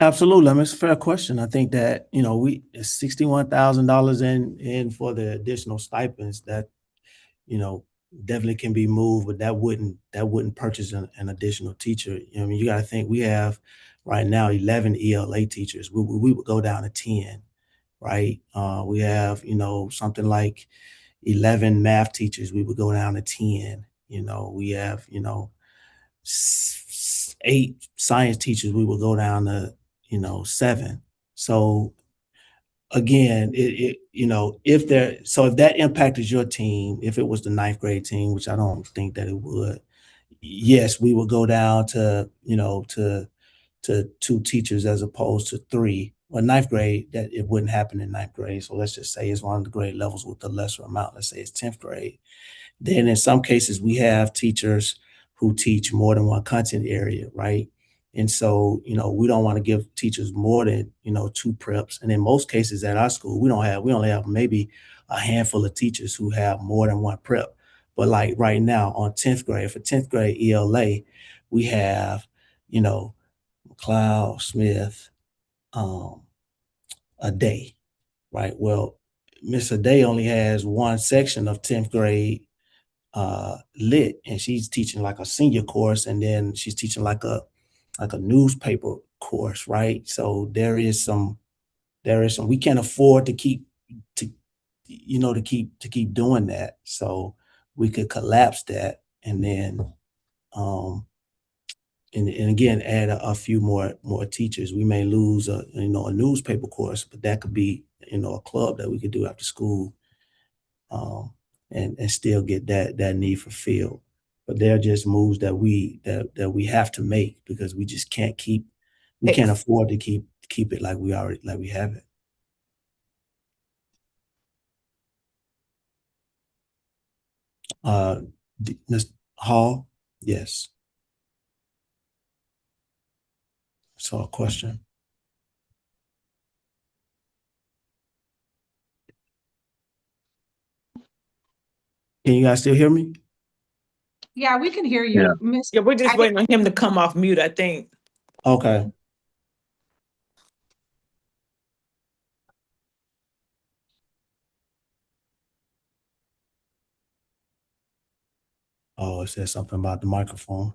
Absolutely. I mean, it's a fair question. I think that, we $61,000 in for the additional stipends that, definitely can be moved, but that wouldn't purchase an additional teacher. You got to think we have right now 11 ELA teachers. We would go down to 10. Right. We have, something like 11 math teachers. We would go down to 10. We have, 8 science teachers. We would go down to, 7. So again, if that impacted your team, if it was the 9th grade team, which I don't think that it would, yes, we would go down to, to 2 teachers as opposed to 3. Well, 9th grade, that it wouldn't happen in 9th grade. So let's just say it's one of the grade levels with the lesser amount. Let's say it's 10th grade. Then in some cases, we have teachers who teach more than one content area, right? And so, we don't want to give teachers more than, 2 preps. And in most cases at our school, we only have maybe a handful of teachers who have more than 1 prep. But like right now on 10th grade, for 10th grade ELA, we have, McLeod, Smith, a day, right? Well, Miss Aday only has 1 section of 10th grade lit, and she's teaching like a senior course, and then she's teaching like a newspaper course, right? So there is some we can't afford to keep doing that. So we could collapse that, and then and again add a few more teachers. We may lose a newspaper course, but that could be a club that we could do after school, and still get that need fulfilled. But they're just moves that we have to make, because we just can't afford to keep it like we have it. Ms. Hall, yes. So a question. Can you guys still hear me? Yeah, we can hear you. Miss. Yeah, we're just waiting on him to come off mute, I think. Okay. Oh, it says something about the microphone.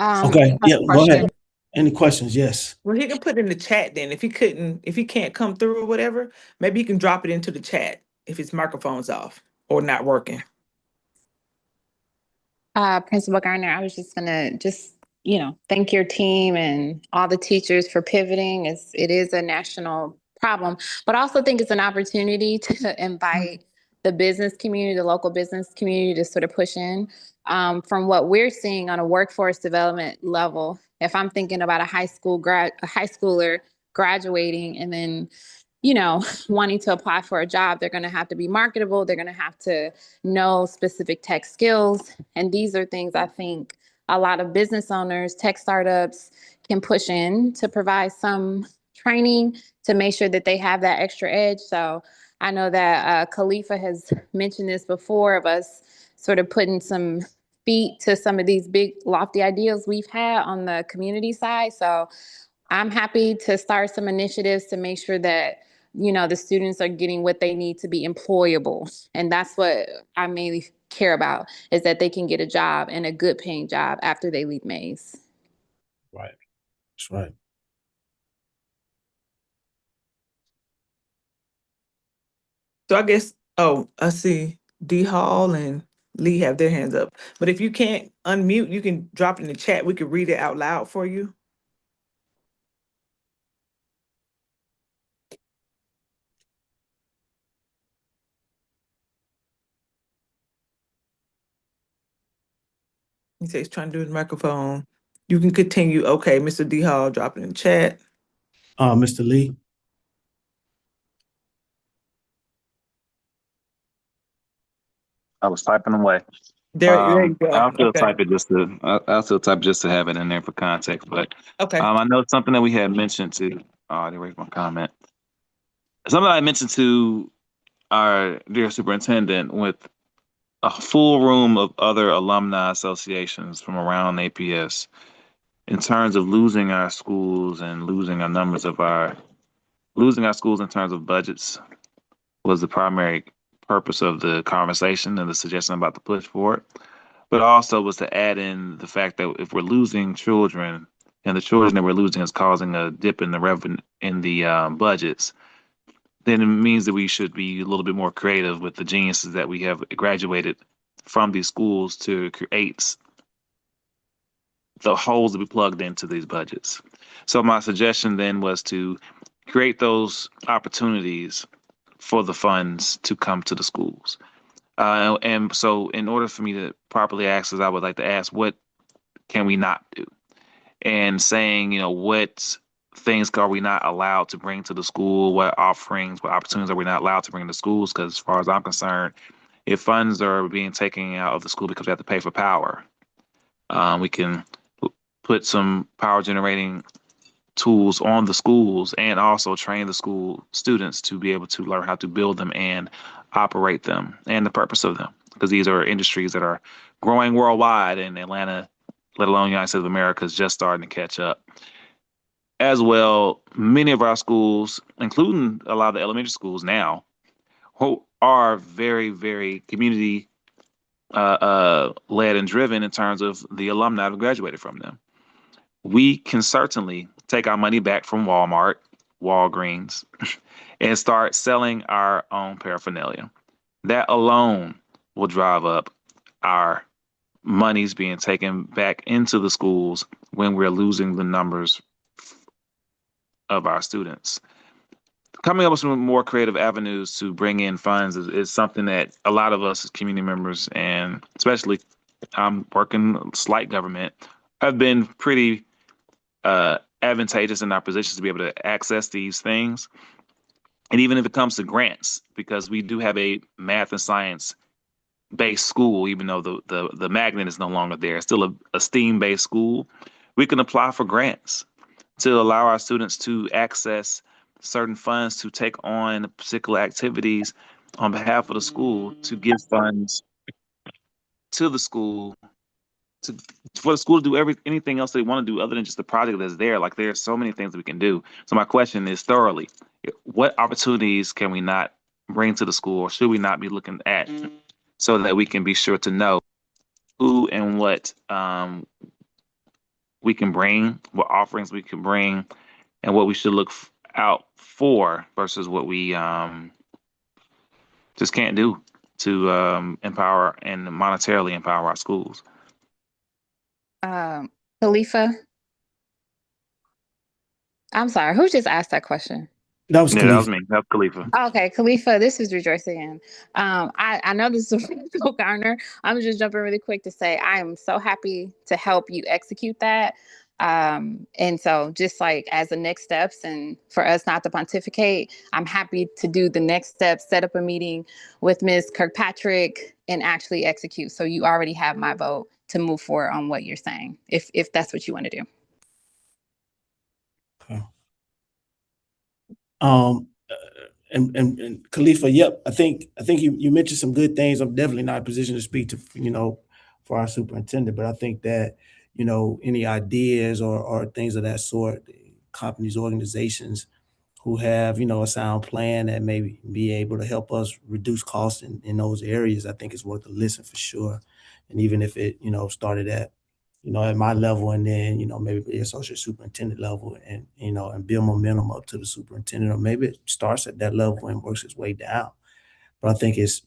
Okay. Yeah, go ahead. Any questions? Yes. Well, he can put in the chat then. If he can't come through or whatever, maybe he can drop it into the chat if his microphone's off or not working. Principal Garner, I was just gonna thank your team and all the teachers for pivoting. It is a national problem, but I also think it's an opportunity to invite the business community, the local business community, to sort of push in. From what we're seeing on a workforce development level, if I'm thinking about a high schooler graduating and then wanting to apply for a job, they're going to have to be marketable. They're going to have to know specific tech skills. And these are things I think a lot of business owners, tech startups can push in to provide some training to make sure that they have that extra edge. So I know that Khalifa has mentioned this before, of us sort of putting some feet to some of these big lofty ideas we've had on the community side. So I'm happy to start some initiatives to make sure that, the students are getting what they need to be employable. And that's what I mainly care about, is that they can get a job, and a good paying job, after they leave Mays. Right. That's right. So I guess, I see D Hall and Lee have their hands up. But if you can't unmute, you can drop it in the chat. We could read it out loud for you. He says he's trying to do his microphone. You can continue. Okay, Mr. D Hall, drop it in the chat. Mr. Lee. I was typing away. There you go. I'll still Okay. type it I'll still type just to have it in there for context. But Okay. I know it's something that we had mentioned to. Oh, there was my comment. Something I mentioned to our dear superintendent, with a full room of other alumni associations from around APS, in terms of losing our schools and losing our schools in terms of budgets, was the primary purpose of the conversation and the suggestion about the push for it. But also was to add in the fact that if we're losing children, and the children that we're losing is causing a dip in the revenue in the budgets, then it means that we should be a little bit more creative with the geniuses that we have graduated from these schools to create the holes to be plugged into these budgets. So my suggestion then was to create those opportunities for the funds to come to the schools. And so in order for me to properly ask, I would like to ask, what can we not do? And saying, what things are we not allowed to bring to the school? What offerings, what opportunities are we not allowed to bring to schools? Because as far as I'm concerned, if funds are being taken out of the school because we have to pay for power, we can put some power generating tools on the schools, and also train the school students to be able to learn how to build them and operate them, and the purpose of them, because these are industries that are growing worldwide, and Atlanta, let alone United States of America, is just starting to catch up. As well, many of our schools, including a lot of the elementary schools now, who are very, very community led and driven in terms of the alumni who graduated from them. We can certainly take our money back from Walmart, Walgreens, and start selling our own paraphernalia. That alone will drive up our monies being taken back into the schools when we're losing the numbers of our students. Coming up with some more creative avenues to bring in funds is something that a lot of us as community members, and especially working slight government, have been pretty advantageous in our positions to be able to access these things. And even if it comes to grants, because we do have a math and science based school, even though the magnet is no longer there, it's still a STEAM based school, we can apply for grants to allow our students to access certain funds to take on particular activities on behalf of the school, to give funds to the school for the school to do anything else they want to do other than just the project that's there. Like, there's so many things that we can do. So my question is, thoroughly, what opportunities can we not bring to the school, or should we not be looking at, so that we can be sure to know who and what we can bring, what offerings we can bring, and what we should look out for versus what we just can't do to empower and monetarily empower our schools. Khalifa? I'm sorry, who just asked that question? That was Yeah, that was me. That was Khalifa. Okay, Khalifa, this is Rejoice again. I know this is a Garner. I'm just jumping really quick to say I am so happy to help you execute that. And so just like as the next steps and for us not to pontificate, I'm happy to do the next steps, set up a meeting with Ms. Kirkpatrick and actually execute. So you already have my vote to move forward on what you're saying, if that's what you want to do. Okay. And Khalifa, yep, I think you mentioned some good things. I'm definitely not in a position to speak to, for our superintendent, but I think that, any ideas or things of that sort, companies, organizations who have, a sound plan that may be able to help us reduce costs in those areas, I think it's worth a listen for sure. And even if it, started at my level, and then, maybe the associate superintendent level, and, and build momentum up to the superintendent, or maybe it starts at that level and works its way down. But I think it's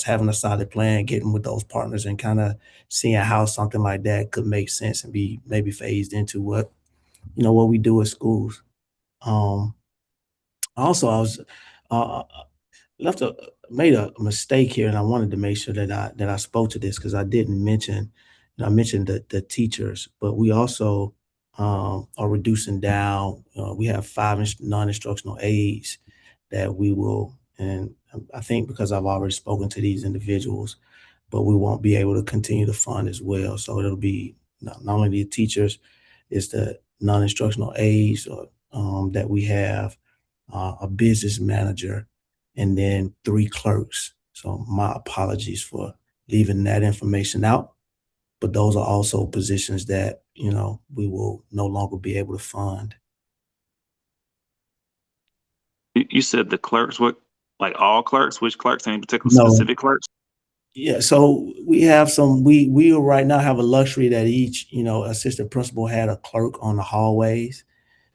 having a solid plan, getting with those partners and kind of seeing how something like that could make sense and be maybe phased into what we do at schools. Also, I was, uh, made a mistake here, and I wanted to make sure that I spoke to this because I didn't mention. I mentioned the teachers, but we also are reducing down. We have 5 non-instructional aides that we will, and I think because I've already spoken to these individuals, but we won't be able to continue to fund as well. So it'll be not only the teachers, it's the non-instructional aides that we have, a business manager, and then 3 clerks. So my apologies for leaving that information out, but those are also positions that, we will no longer be able to fund. You said the clerks, what, like all clerks? Which clerks? Any particular No. specific clerks? Yeah, so we have we right now have a luxury that each, assistant principal had a clerk on the hallways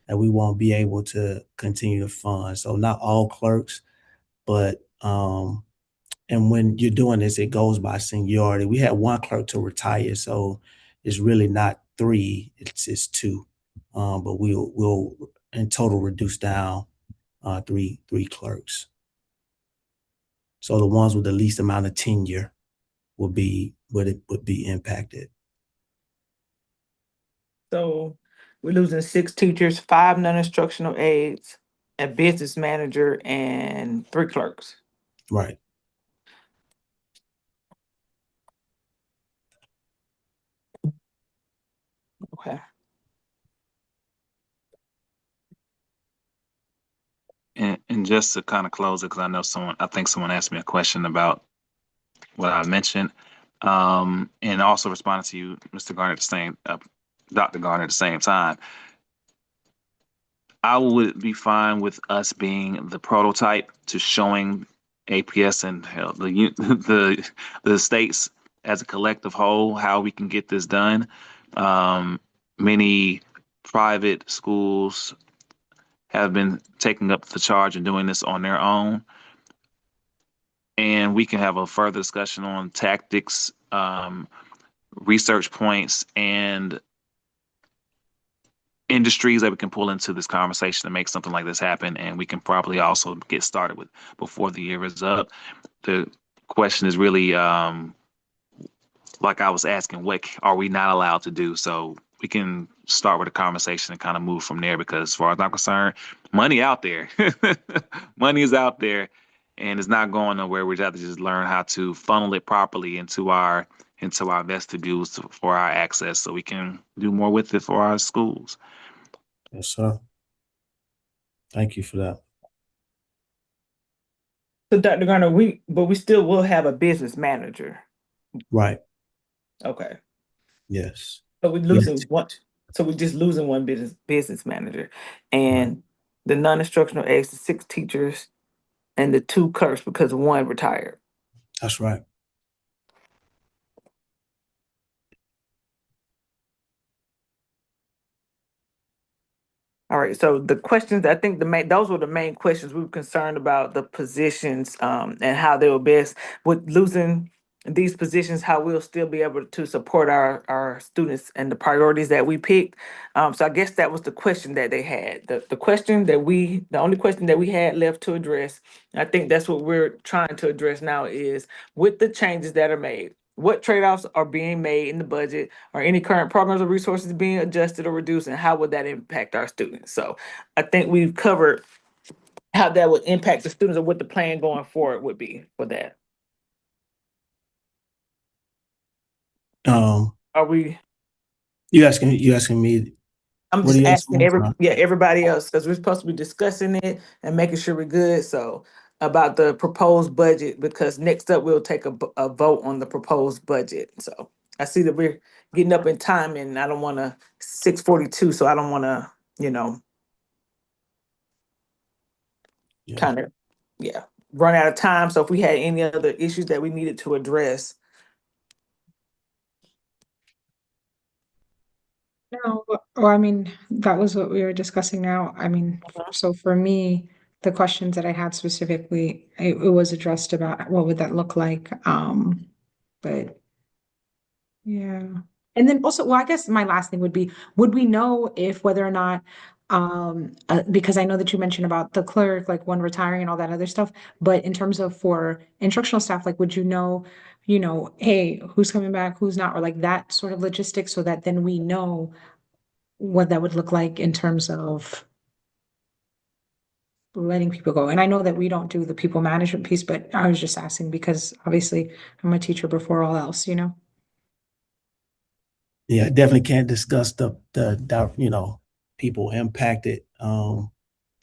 that we won't be able to continue to fund. So not all clerks, but and when you're doing this, it goes by seniority. We had 1 clerk to retire, so it's really not 3, it's 2. But we'll in total reduce down 3 clerks. So the ones with the least amount of tenure would be impacted. So we're losing 6 teachers, 5 non-instructional aides, a business manager, and 3 clerks. Right. Okay. And just to kind of close it, because I think someone asked me a question about what I mentioned, and also responded to you, Mr. Garner, Dr. Garner, at the same time. I would be fine with us being the prototype to showing APS and the states as a collective whole how we can get this done. Many private schools have been taking up the charge and doing this on their own. And we can have a further discussion on tactics, research points, and industries that we can pull into this conversation to make something like this happen. And we can probably also get started with before the year is up. The question is really, like I was asking, what are we not allowed to do? So we can start with a conversation and kind of move from there, because as far as I'm concerned, money out there, money is out there, and it's not going nowhere. We have to just learn how to funnel it properly into our vestibules for our access, so we can do more with it for our schools. Yes, sir. Thank you for that. So Dr. Garner, we still will have a business manager. Right. Okay. Yes. But we're losing one. So we're just losing 1 business manager, and the non-instructional aides, the 6 teachers, and the 2 clerks because 1 retired. That's right. All right. So the questions, I think those were the main questions. We were concerned about the positions and how they were best with losing these positions, how we'll still be able to support our students and the priorities that we picked. So I guess that was the question that they had. The only question that we had left to address, I think that's what we're trying to address now, is with the changes that are made, what trade-offs are being made in the budget? Are any current programs or resources being adjusted or reduced, and how would that impact our students? So I think we've covered how that would impact the students and what the plan going forward would be for that. Are we? You asking me? I'm What are just you asking asking? everybody else, because we're supposed to be discussing it and making sure we're good. So about the proposed budget, because next up we'll take a vote on the proposed budget. So I see that we're getting up in time, and I don't want to 6:42, so I don't want to, Yeah. kind of, run out of time. So if we had any other issues that we needed to address. No, well, I mean, that was what we were discussing now. I mean, so for me, the questions that I had specifically, it was addressed about what would that look like? But yeah. And then also, well, I guess my last thing would be, would we know if whether or not, because I know that you mentioned about the clerk, like one retiring and all that other stuff, but in terms of for instructional staff, like, would you know, hey, who's coming back, who's not, or like that sort of logistics, so that then we know what that would look like in terms of letting people go. And I know that we don't do the people management piece, but I was just asking because obviously I'm a teacher before all else, Yeah, definitely can't discuss the people impacted.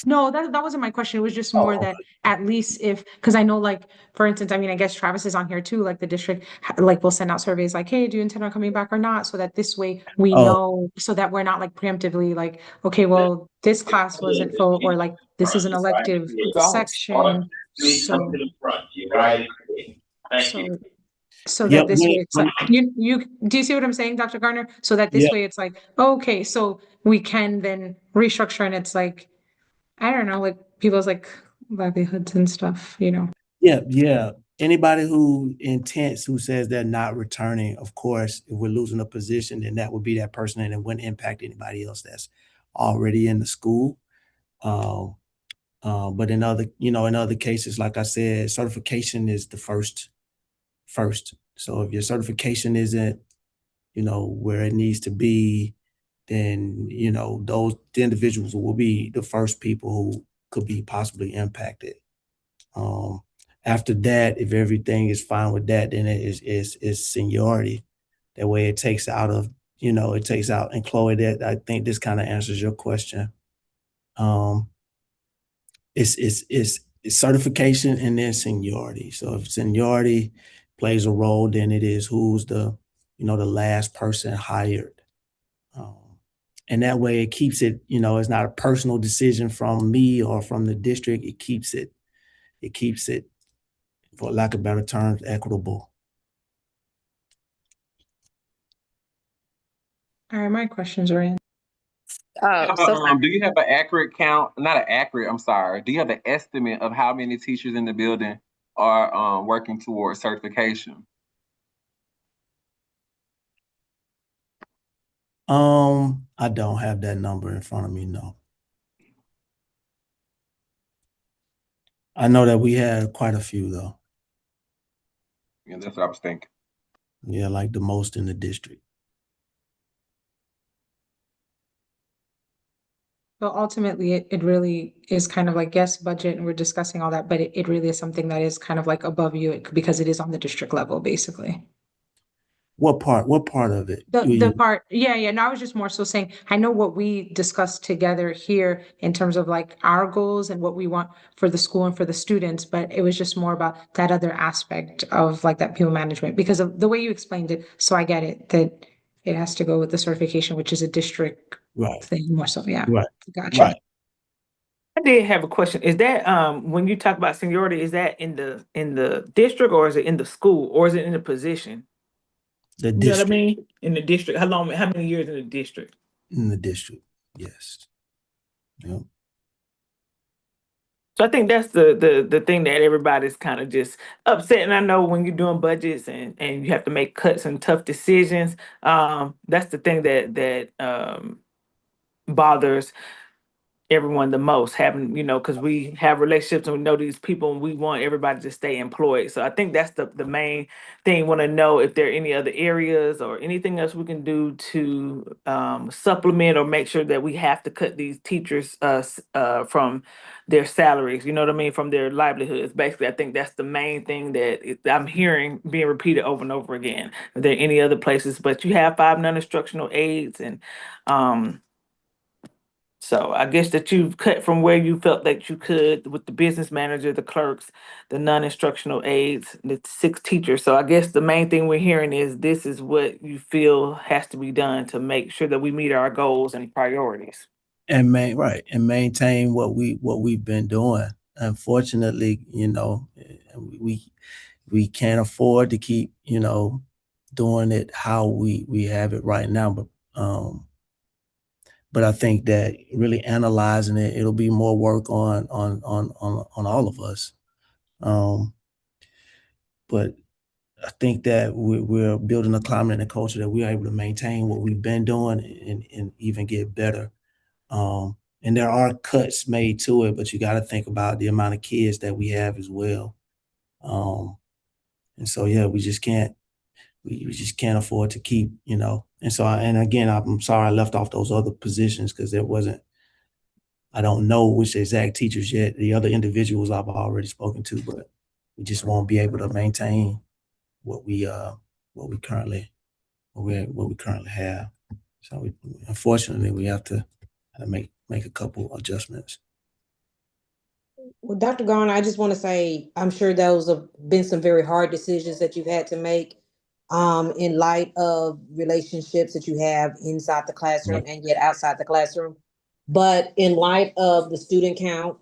No, that wasn't my question. It was just more that at least if, because I know, like, for instance, I mean, I guess Travis is on here too, like the district, like, will send out surveys like, hey, do you intend on coming back or not? So that this way we know, so that we're not like preemptively like, okay, well, this class wasn't full, or like, this is an elective section. So Yeah, that this way it's like, you do you see what I'm saying, Dr. Garner? So that this Yeah. way it's like, okay, so we can then restructure, and it's like, I don't know, like people's like livelihoods and stuff, Yeah. Anybody who says they're not returning, of course, if we're losing a position, then that would be that person, and it wouldn't impact anybody else that's already in the school. But in other cases, like I said, certification is the first. So if your certification isn't, where it needs to be, then, the individuals will be the first people who could be possibly impacted. After that, if everything is fine with that, then it is seniority. That way it takes out, and Chloe, that I think this kind of answers your question. It's certification and then seniority. So if seniority plays a role, then it is who's the last person hired. And that way it keeps it, it's not a personal decision from me or from the district. It keeps it, for lack of better terms, equitable. All right, my questions are in. Do you have an accurate count? Not an accurate, I'm sorry. Do you have an estimate of how many teachers in the building are working towards certification? I don't have that number in front of me, no. I know that we had quite a few though. Yeah, that's what I was thinking. Yeah, like the most in the district. So ultimately, it really is kind of like, yes, budget, and we're discussing all that, but it really is something that is kind of like above you because it is on the district level, basically. What part of it? The part, yeah. No, I was just more so saying, I know what we discussed together here in terms of like our goals and what we want for the school and for the students, but it was just more about that other aspect of like that people management because of the way you explained it. So I get it, that it has to go with the certification, which is a district thing more so, yeah. Right. Gotcha. Right. I did have a question. Is that when you talk about seniority, is that in the district, or is it in the school, or is it in the position? The You know district. what I mean? In the district. How many years in the district? In the district, yes. Yep. So I think that's the thing that everybody's kind of just upset. And I know when you're doing budgets and you have to make cuts and tough decisions, that's the thing that bothers everyone the most, having, because we have relationships and we know these people and we want everybody to stay employed. So I think that's the main thing. Want to know if there are any other areas or anything else we can do to supplement or make sure that we have to cut these teachers from their salaries, you know what I mean, from their livelihoods. Basically, I think that's the main thing that I'm hearing being repeated over and over again. Are there any other places? But you have 5 non-instructional aides, and so I guess that you've cut from where you felt that you could with the business manager, the clerks, the non-instructional aides, the 6 teachers. So I guess the main thing we're hearing is this is what you feel has to be done to make sure that we meet our goals and priorities. And maintain what we've been doing. Unfortunately, we can't afford to keep, doing it how we have it right now. But I think that really analyzing it, it'll be more work on all of us. But I think that we're building a climate and a culture that we're able to maintain what we've been doing and even get better. And there are cuts made to it, but you got to think about the amount of kids that we have as well. And so, yeah, we just can't afford to keep, And so, again, I'm sorry I left off those other positions because I don't know which exact teachers yet. The other individuals I've already spoken to, but we just won't be able to maintain what we currently have. So unfortunately, we have to make a couple adjustments. Well, Dr. Garner, I just want to say, I'm sure those have been some very hard decisions that you've had to make in light of relationships that you have inside the classroom and yet outside the classroom. But in light of the student count,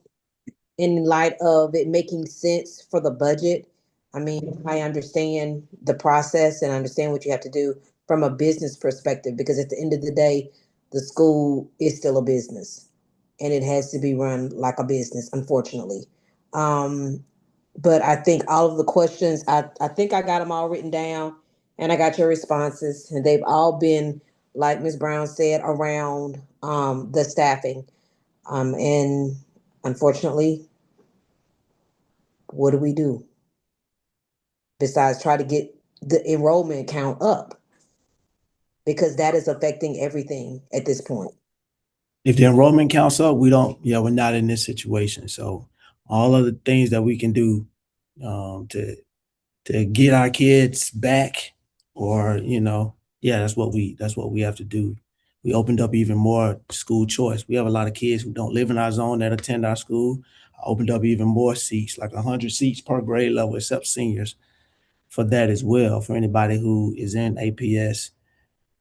in light of it making sense for the budget, I mean, I understand the process and understand what you have to do from a business perspective, because at the end of the day, the school is still a business and it has to be run like a business, unfortunately. But I think all of the questions, I think I got them all written down and I got your responses, and they've all been, like Ms. Brown said, around the staffing. And unfortunately, what do we do besides try to get the enrollment count up? Because that is affecting everything at this point. If the enrollment counts up, we're not in this situation. So all of the things that we can do to get our kids back, or that's what we have to do. We opened up even more school choice. We have a lot of kids who don't live in our zone that attend our school. I opened up even more seats, like 100 seats per grade level, except seniors, for that as well, for anybody who is in APS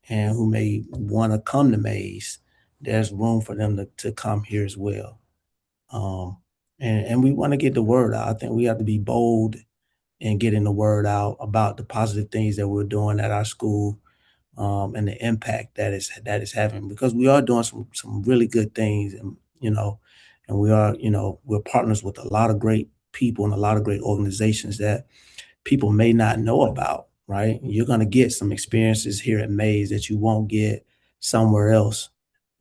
and who may want to come to Mays. There's room for them to come here as well. And we want to get the word out. I think we have to be bold in getting the word out about the positive things that we're doing at our school, and the impact that is having, because we are doing some really good things, and and we are, we're partners with a lot of great people and a lot of great organizations that people may not know about, right? You're going to get some experiences here at Mays that you won't get somewhere else.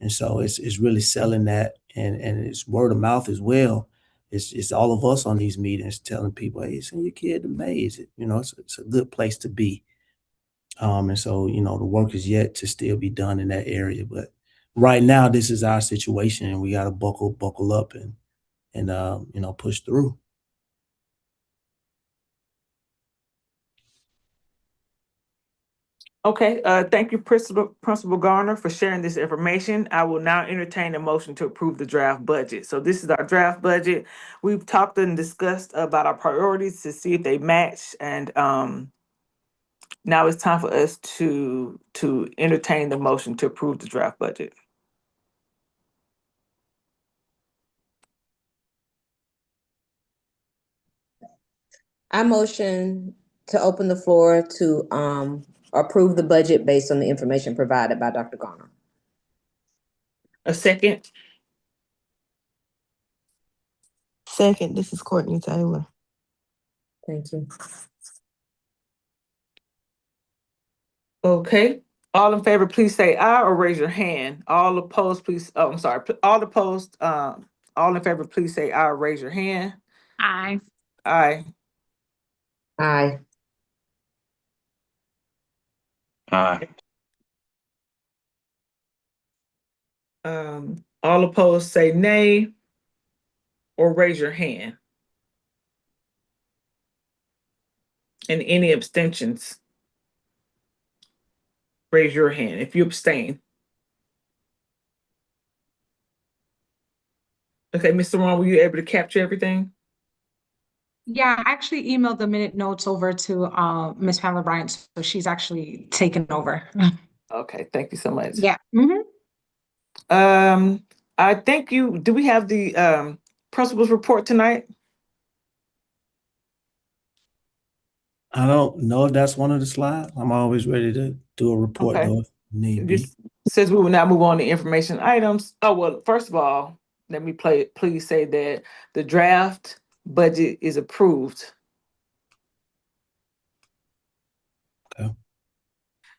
And so it's really selling that, and it's word of mouth as well. It's all of us on these meetings telling people, hey, send your kid to Mays. It's a good place to be. And so, the work is yet to still be done in that area. But right now, this is our situation, and we got to buckle up and push through. Okay, thank you, Principal Garner, for sharing this information. I will now entertain a motion to approve the draft budget. So this is our draft budget. We've talked and discussed about our priorities to see if they match, and now it's time for us to entertain the motion to approve the draft budget. I motion to open the floor to approve the budget based on the information provided by Dr. Garner. A second? Second, this is Courtney Taylor. Thank you. Okay, All in favor, please say aye or raise your hand. All opposed, please, oh, I'm sorry. All opposed, all in favor, please say aye or raise your hand. Aye. Aye. Aye. Aye. All opposed, say nay or raise your hand. And any abstentions, raise your hand if you abstain. Okay, Mr. Ron, were you able to capture everything? Yeah, I actually emailed the minute notes over to Miss Pamela Bryant, so she's actually taken over. Okay, thank you so much. Yeah. I think do we have the principal's report tonight? I don't know if that's one of the slides. I'm always ready to do a report Okay. though, if need be. This says we will now move on to information items. Oh, well, first of all, let me please say that the draft budget is approved. Okay.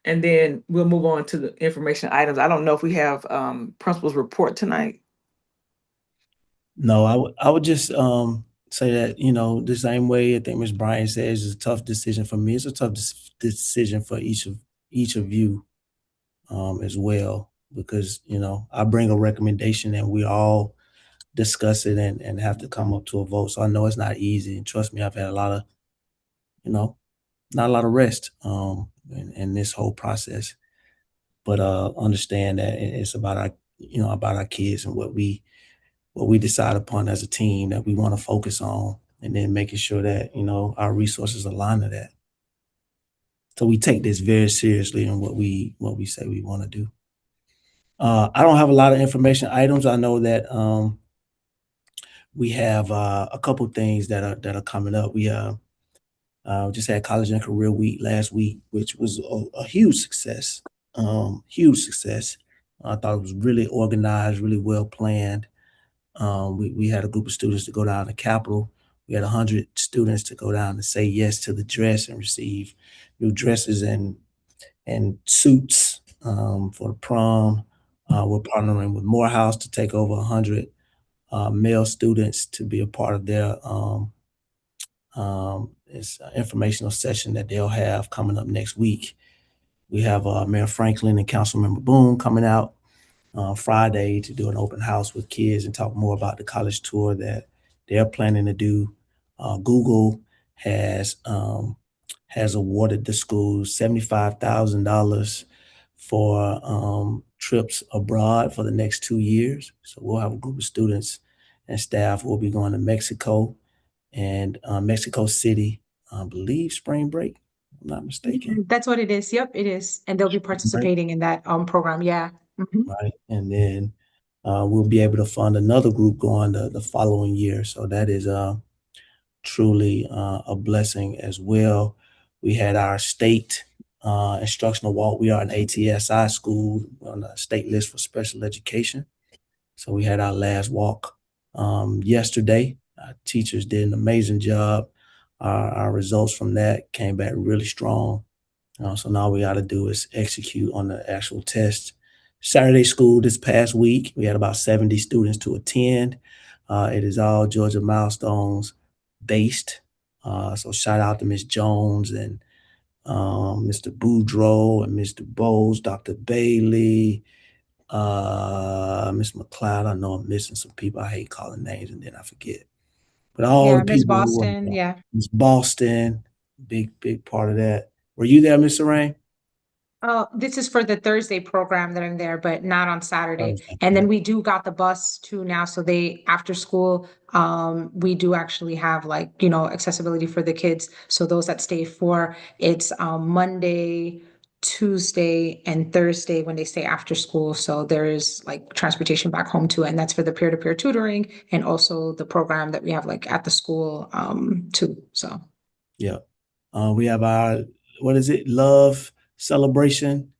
And then we'll move on to the information items. I don't know if we have principal's report tonight. No, I would just say that, the same way I think Ms. Bryant says it's a tough decision for me. It's a tough decision for each of you as well, because I bring a recommendation and we all discuss it and have to come up to a vote. So I know it's not easy, and trust me, I've had a lot of, not a lot of rest in this whole process. But understand that it's about our kids and what we decide upon as a team that we want to focus on, and then making sure that, our resources align to that. So we take this very seriously in what we say we want to do. I don't have a lot of information items. I know that we have a couple things that are coming up. We just had College and Career Week last week, which was a huge success. Huge success. I thought it was really organized, really well planned. We had a group of students to go down to Capitol. We had 100 students to go down and say yes to the dress and receive new dresses and suits for the prom. We're partnering with Morehouse to take over 100 male students to be a part of their it's an informational session that they'll have coming up next week. We have Mayor Franklin and Councilmember Boone coming out Friday to do an open house with kids and talk more about the college tour that they're planning to do. Google has awarded the schools $75,000 for trips abroad for the next 2 years. So we'll have a group of students and staff who will be going to Mexico and Mexico City, I believe spring break, if I'm not mistaken. That's what it is. Yep, it is. And they'll be participating in that program. Yeah. Right. And then we'll be able to fund another group going the following year. So that is truly a blessing as well. We had our state instructional walk. We are an ATSI school on the state list for special education. So we had our last walk yesterday. Our teachers did an amazing job. Our results from that came back really strong. So now we got to do is execute on the actual test. Saturday school this past week, we had about 70 students to attend. It is all Georgia Milestones based. So shout out to Ms. Jones and Mr. Boudreaux and Mr. Bowles, Dr. Bailey, Ms. McLeod. I know I'm missing some people. I hate calling names and then I forget. But all the Miss people Boston, yeah. Ms. Boston, big part of that. Were you there, Ms. Rain? Oh, this is for the Thursday program that I'm there, but not on Saturday. Thursday. And then we do got the bus too now. So after school, we do actually have accessibility for the kids. So those that stay it's Monday, Tuesday, and Thursday when they stay after school. So there is transportation back home too. And that's for the peer-to-peer tutoring and also the program that we have at the school too. So yeah. We have our, what is it? Love celebration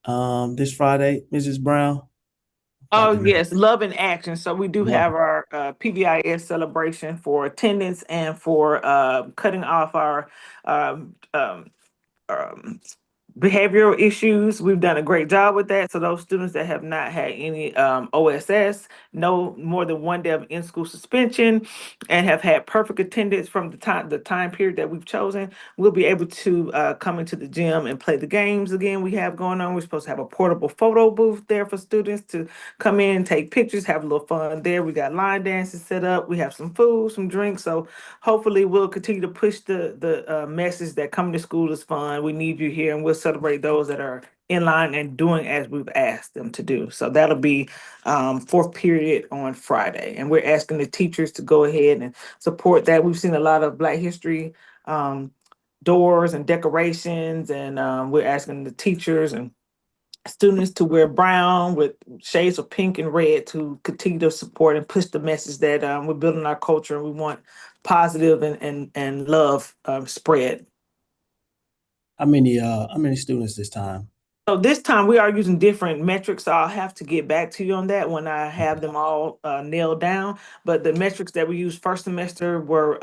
this Friday, Mrs. Brown. Oh, yes, Love in Action. So we do Yeah. have our PBIS celebration for attendance and for cutting off our behavioral issues, we've done a great job with that. So those students that have not had any OSS, no more than 1 day of in-school suspension, and have had perfect attendance from the time period that we've chosen, we'll be able to come into the gym and play the games again we have going on. We're supposed to have a portable photo booth there for students to come in, take pictures, have a little fun there. We got line dances set up. We have some food, some drinks. So hopefully we'll continue to push the message that coming to school is fun. We need you here, and we'll celebrate those that are in line and doing as we've asked them to do. So that'll be fourth period on Friday. And we're asking the teachers to go ahead and support that. We've seen a lot of Black History doors and decorations, and we're asking the teachers and students to wear brown with shades of pink and red to continue to support and push the message that we're building our culture and we want positive and love spread. How many students this time? So this time we are using different metrics. So I'll have to get back to you on that when I have them all nailed down. But the metrics that we used first semester were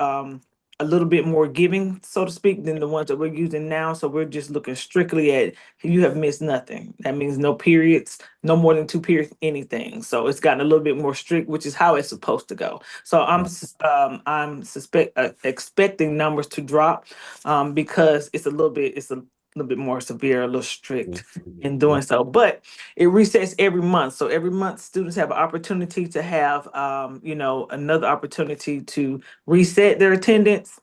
a little bit more giving, so to speak, than the ones that we're using now. So we're just looking strictly at you have missed nothing. That means no periods, no more than 2 periods, anything. So it's gotten a little bit more strict, which is how it's supposed to go. So I'm expecting numbers to drop because it's a little bit more severe, a little strict in doing so. But it resets every month. So every month students have an opportunity to have another opportunity to reset their attendance,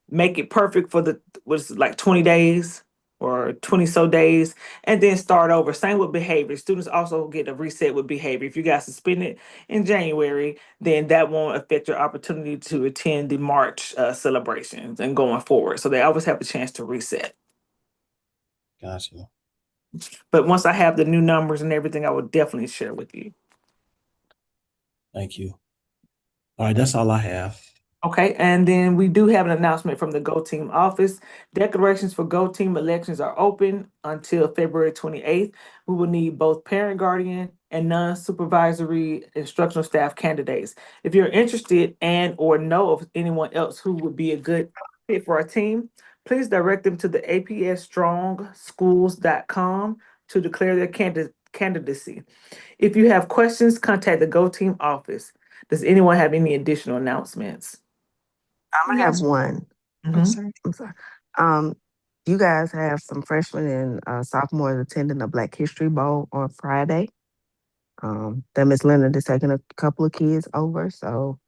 make it perfect for what's like 20 days or 20 so days, and then start over. Same with behavior. Students also get a reset with behavior. If you got suspended in January, then that won't affect your opportunity to attend the March celebrations and going forward. So they always have a chance to reset. Gotcha. But once I have the new numbers and everything, I will definitely share with you. Thank you. All right, that's all I have. Okay, and then we do have an announcement from the Go Team office. Declarations for Go Team elections are open until February 28th. We will need both parent, guardian, and non-supervisory instructional staff candidates. If you're interested and or know of anyone else who would be a good fit for our team, please direct them to the apssstrongschools.com to declare their candidacy. If you have questions, contact the Go Team office. Does anyone have any additional announcements? I'm gonna have one. I'm sorry. I'm sorry. You guys have some freshmen and sophomores attending the Black History Bowl on Friday. That Miss Leonard is taking a couple of kids over, so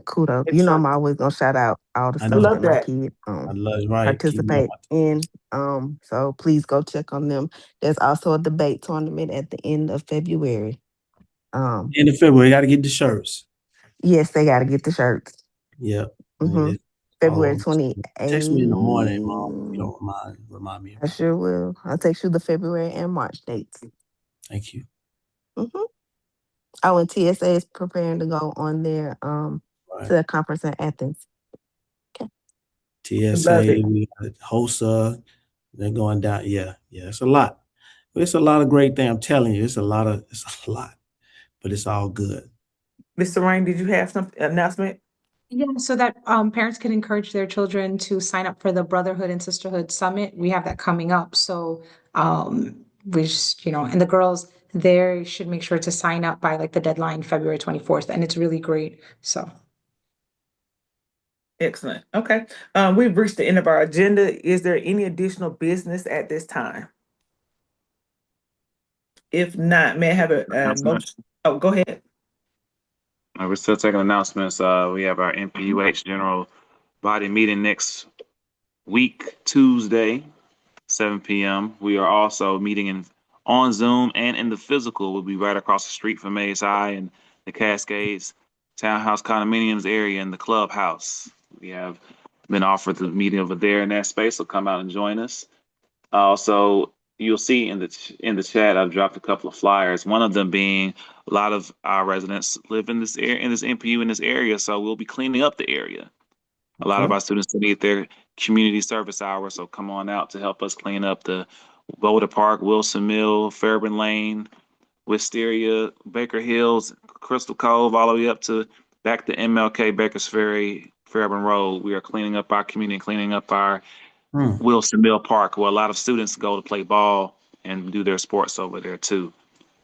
kudos. You know I'm always gonna shout out all the I stuff love that my that. kids I love right. Keep participate going. in. So please go check on them. There's also a debate tournament at the end of February. End of February, got to get the shirts. Yes, they got to get the shirts. Yep. Mm-hmm. February 28th. Text me in the morning, Mom. If you don't remind me. I sure will. I'll text you the February and March dates. Thank you. Mm-hmm. Oh, and TSA is preparing to go on their to the conference in Athens. Okay. TSA, we got HOSA, they're going down. Yeah, it's a lot. It's a lot of great things. I'm telling you, it's a lot, but it's all good. Mr. Rain, did you have some announcement? Yeah, so that parents can encourage their children to sign up for the Brotherhood and Sisterhood Summit. We have that coming up. So we just, and the girls there should make sure to sign up by like the deadline February 24th. And it's really great. So excellent. Okay. We've reached the end of our agenda. Is there any additional business at this time? If not, may I have a motion? Oh, go ahead. We're still taking announcements. We have our NPUH general body meeting next week, Tuesday, 7 p.m. We are also meeting on Zoom and in the physical. We'll be right across the street from Mays High and the Cascades Townhouse Condominiums area in the clubhouse. We have been offered the meeting over there in that space, so come out and join us. Also, you'll see in the chat, I've dropped a couple of flyers. One of them being a lot of our residents live in this area, in this NPU in this area, so we'll be cleaning up the area. A lot of our students need their community service hours, so come on out to help us clean up the Boulder Park, Wilson Mill, Fairburn Lane, Wisteria, Baker Hills, Crystal Cove, all the way up to back to MLK, Baker's Ferry, Fairburn Road. We are cleaning up our community, cleaning up our Wilson Mill Park, where a lot of students go to play ball and do their sports over there too.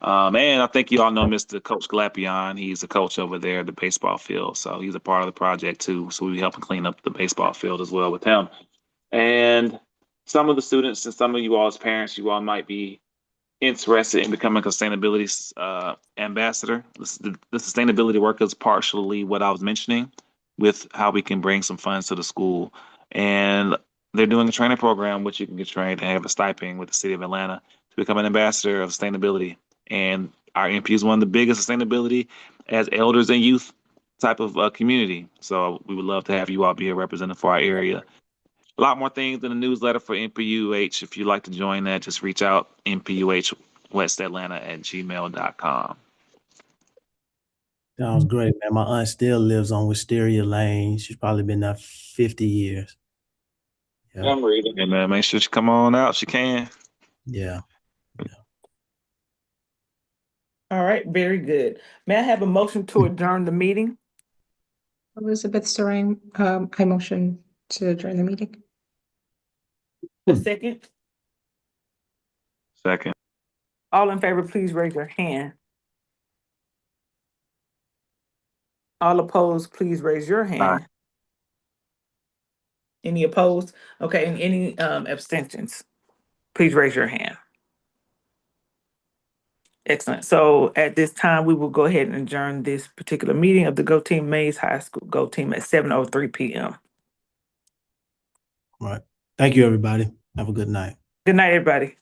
And I think you all know Mr. Coach Glapion. He's a coach over there at the baseball field. So he's a part of the project too. So we'll be helping clean up the baseball field as well with him. And some of the students and some of you all as parents, you all might be interested in becoming a sustainability ambassador. The sustainability work is partially what I was mentioning with how we can bring some funds to the school. And they're doing a training program, which you can get trained and have a stipend with the city of Atlanta to become an ambassador of sustainability. And our NPU is one of the biggest sustainability as elders and youth type of community. So we would love to have you all be a representative for our area. A lot more things in the newsletter for NPUH. If you'd like to join that, just reach out, npuhwestatlanta@gmail.com. Sounds great, man. My aunt still lives on Wisteria Lane. She's probably been there 50 years. Yeah. I'm reading. Hey, man, make sure she come on out. She can. Yeah. All right, very good. May I have a motion to adjourn the meeting? Elizabeth Sarang, I motion to adjourn the meeting. A second. Second. All in favor, please raise your hand. All opposed, please raise your hand. Aye. Any opposed? Okay, and any abstentions? Please raise your hand. Excellent. So at this time, we will go ahead and adjourn this particular meeting of the Go Team Mays High School Go Team at 7:03 p.m. All right. Thank you, everybody. Have a good night. Good night, everybody.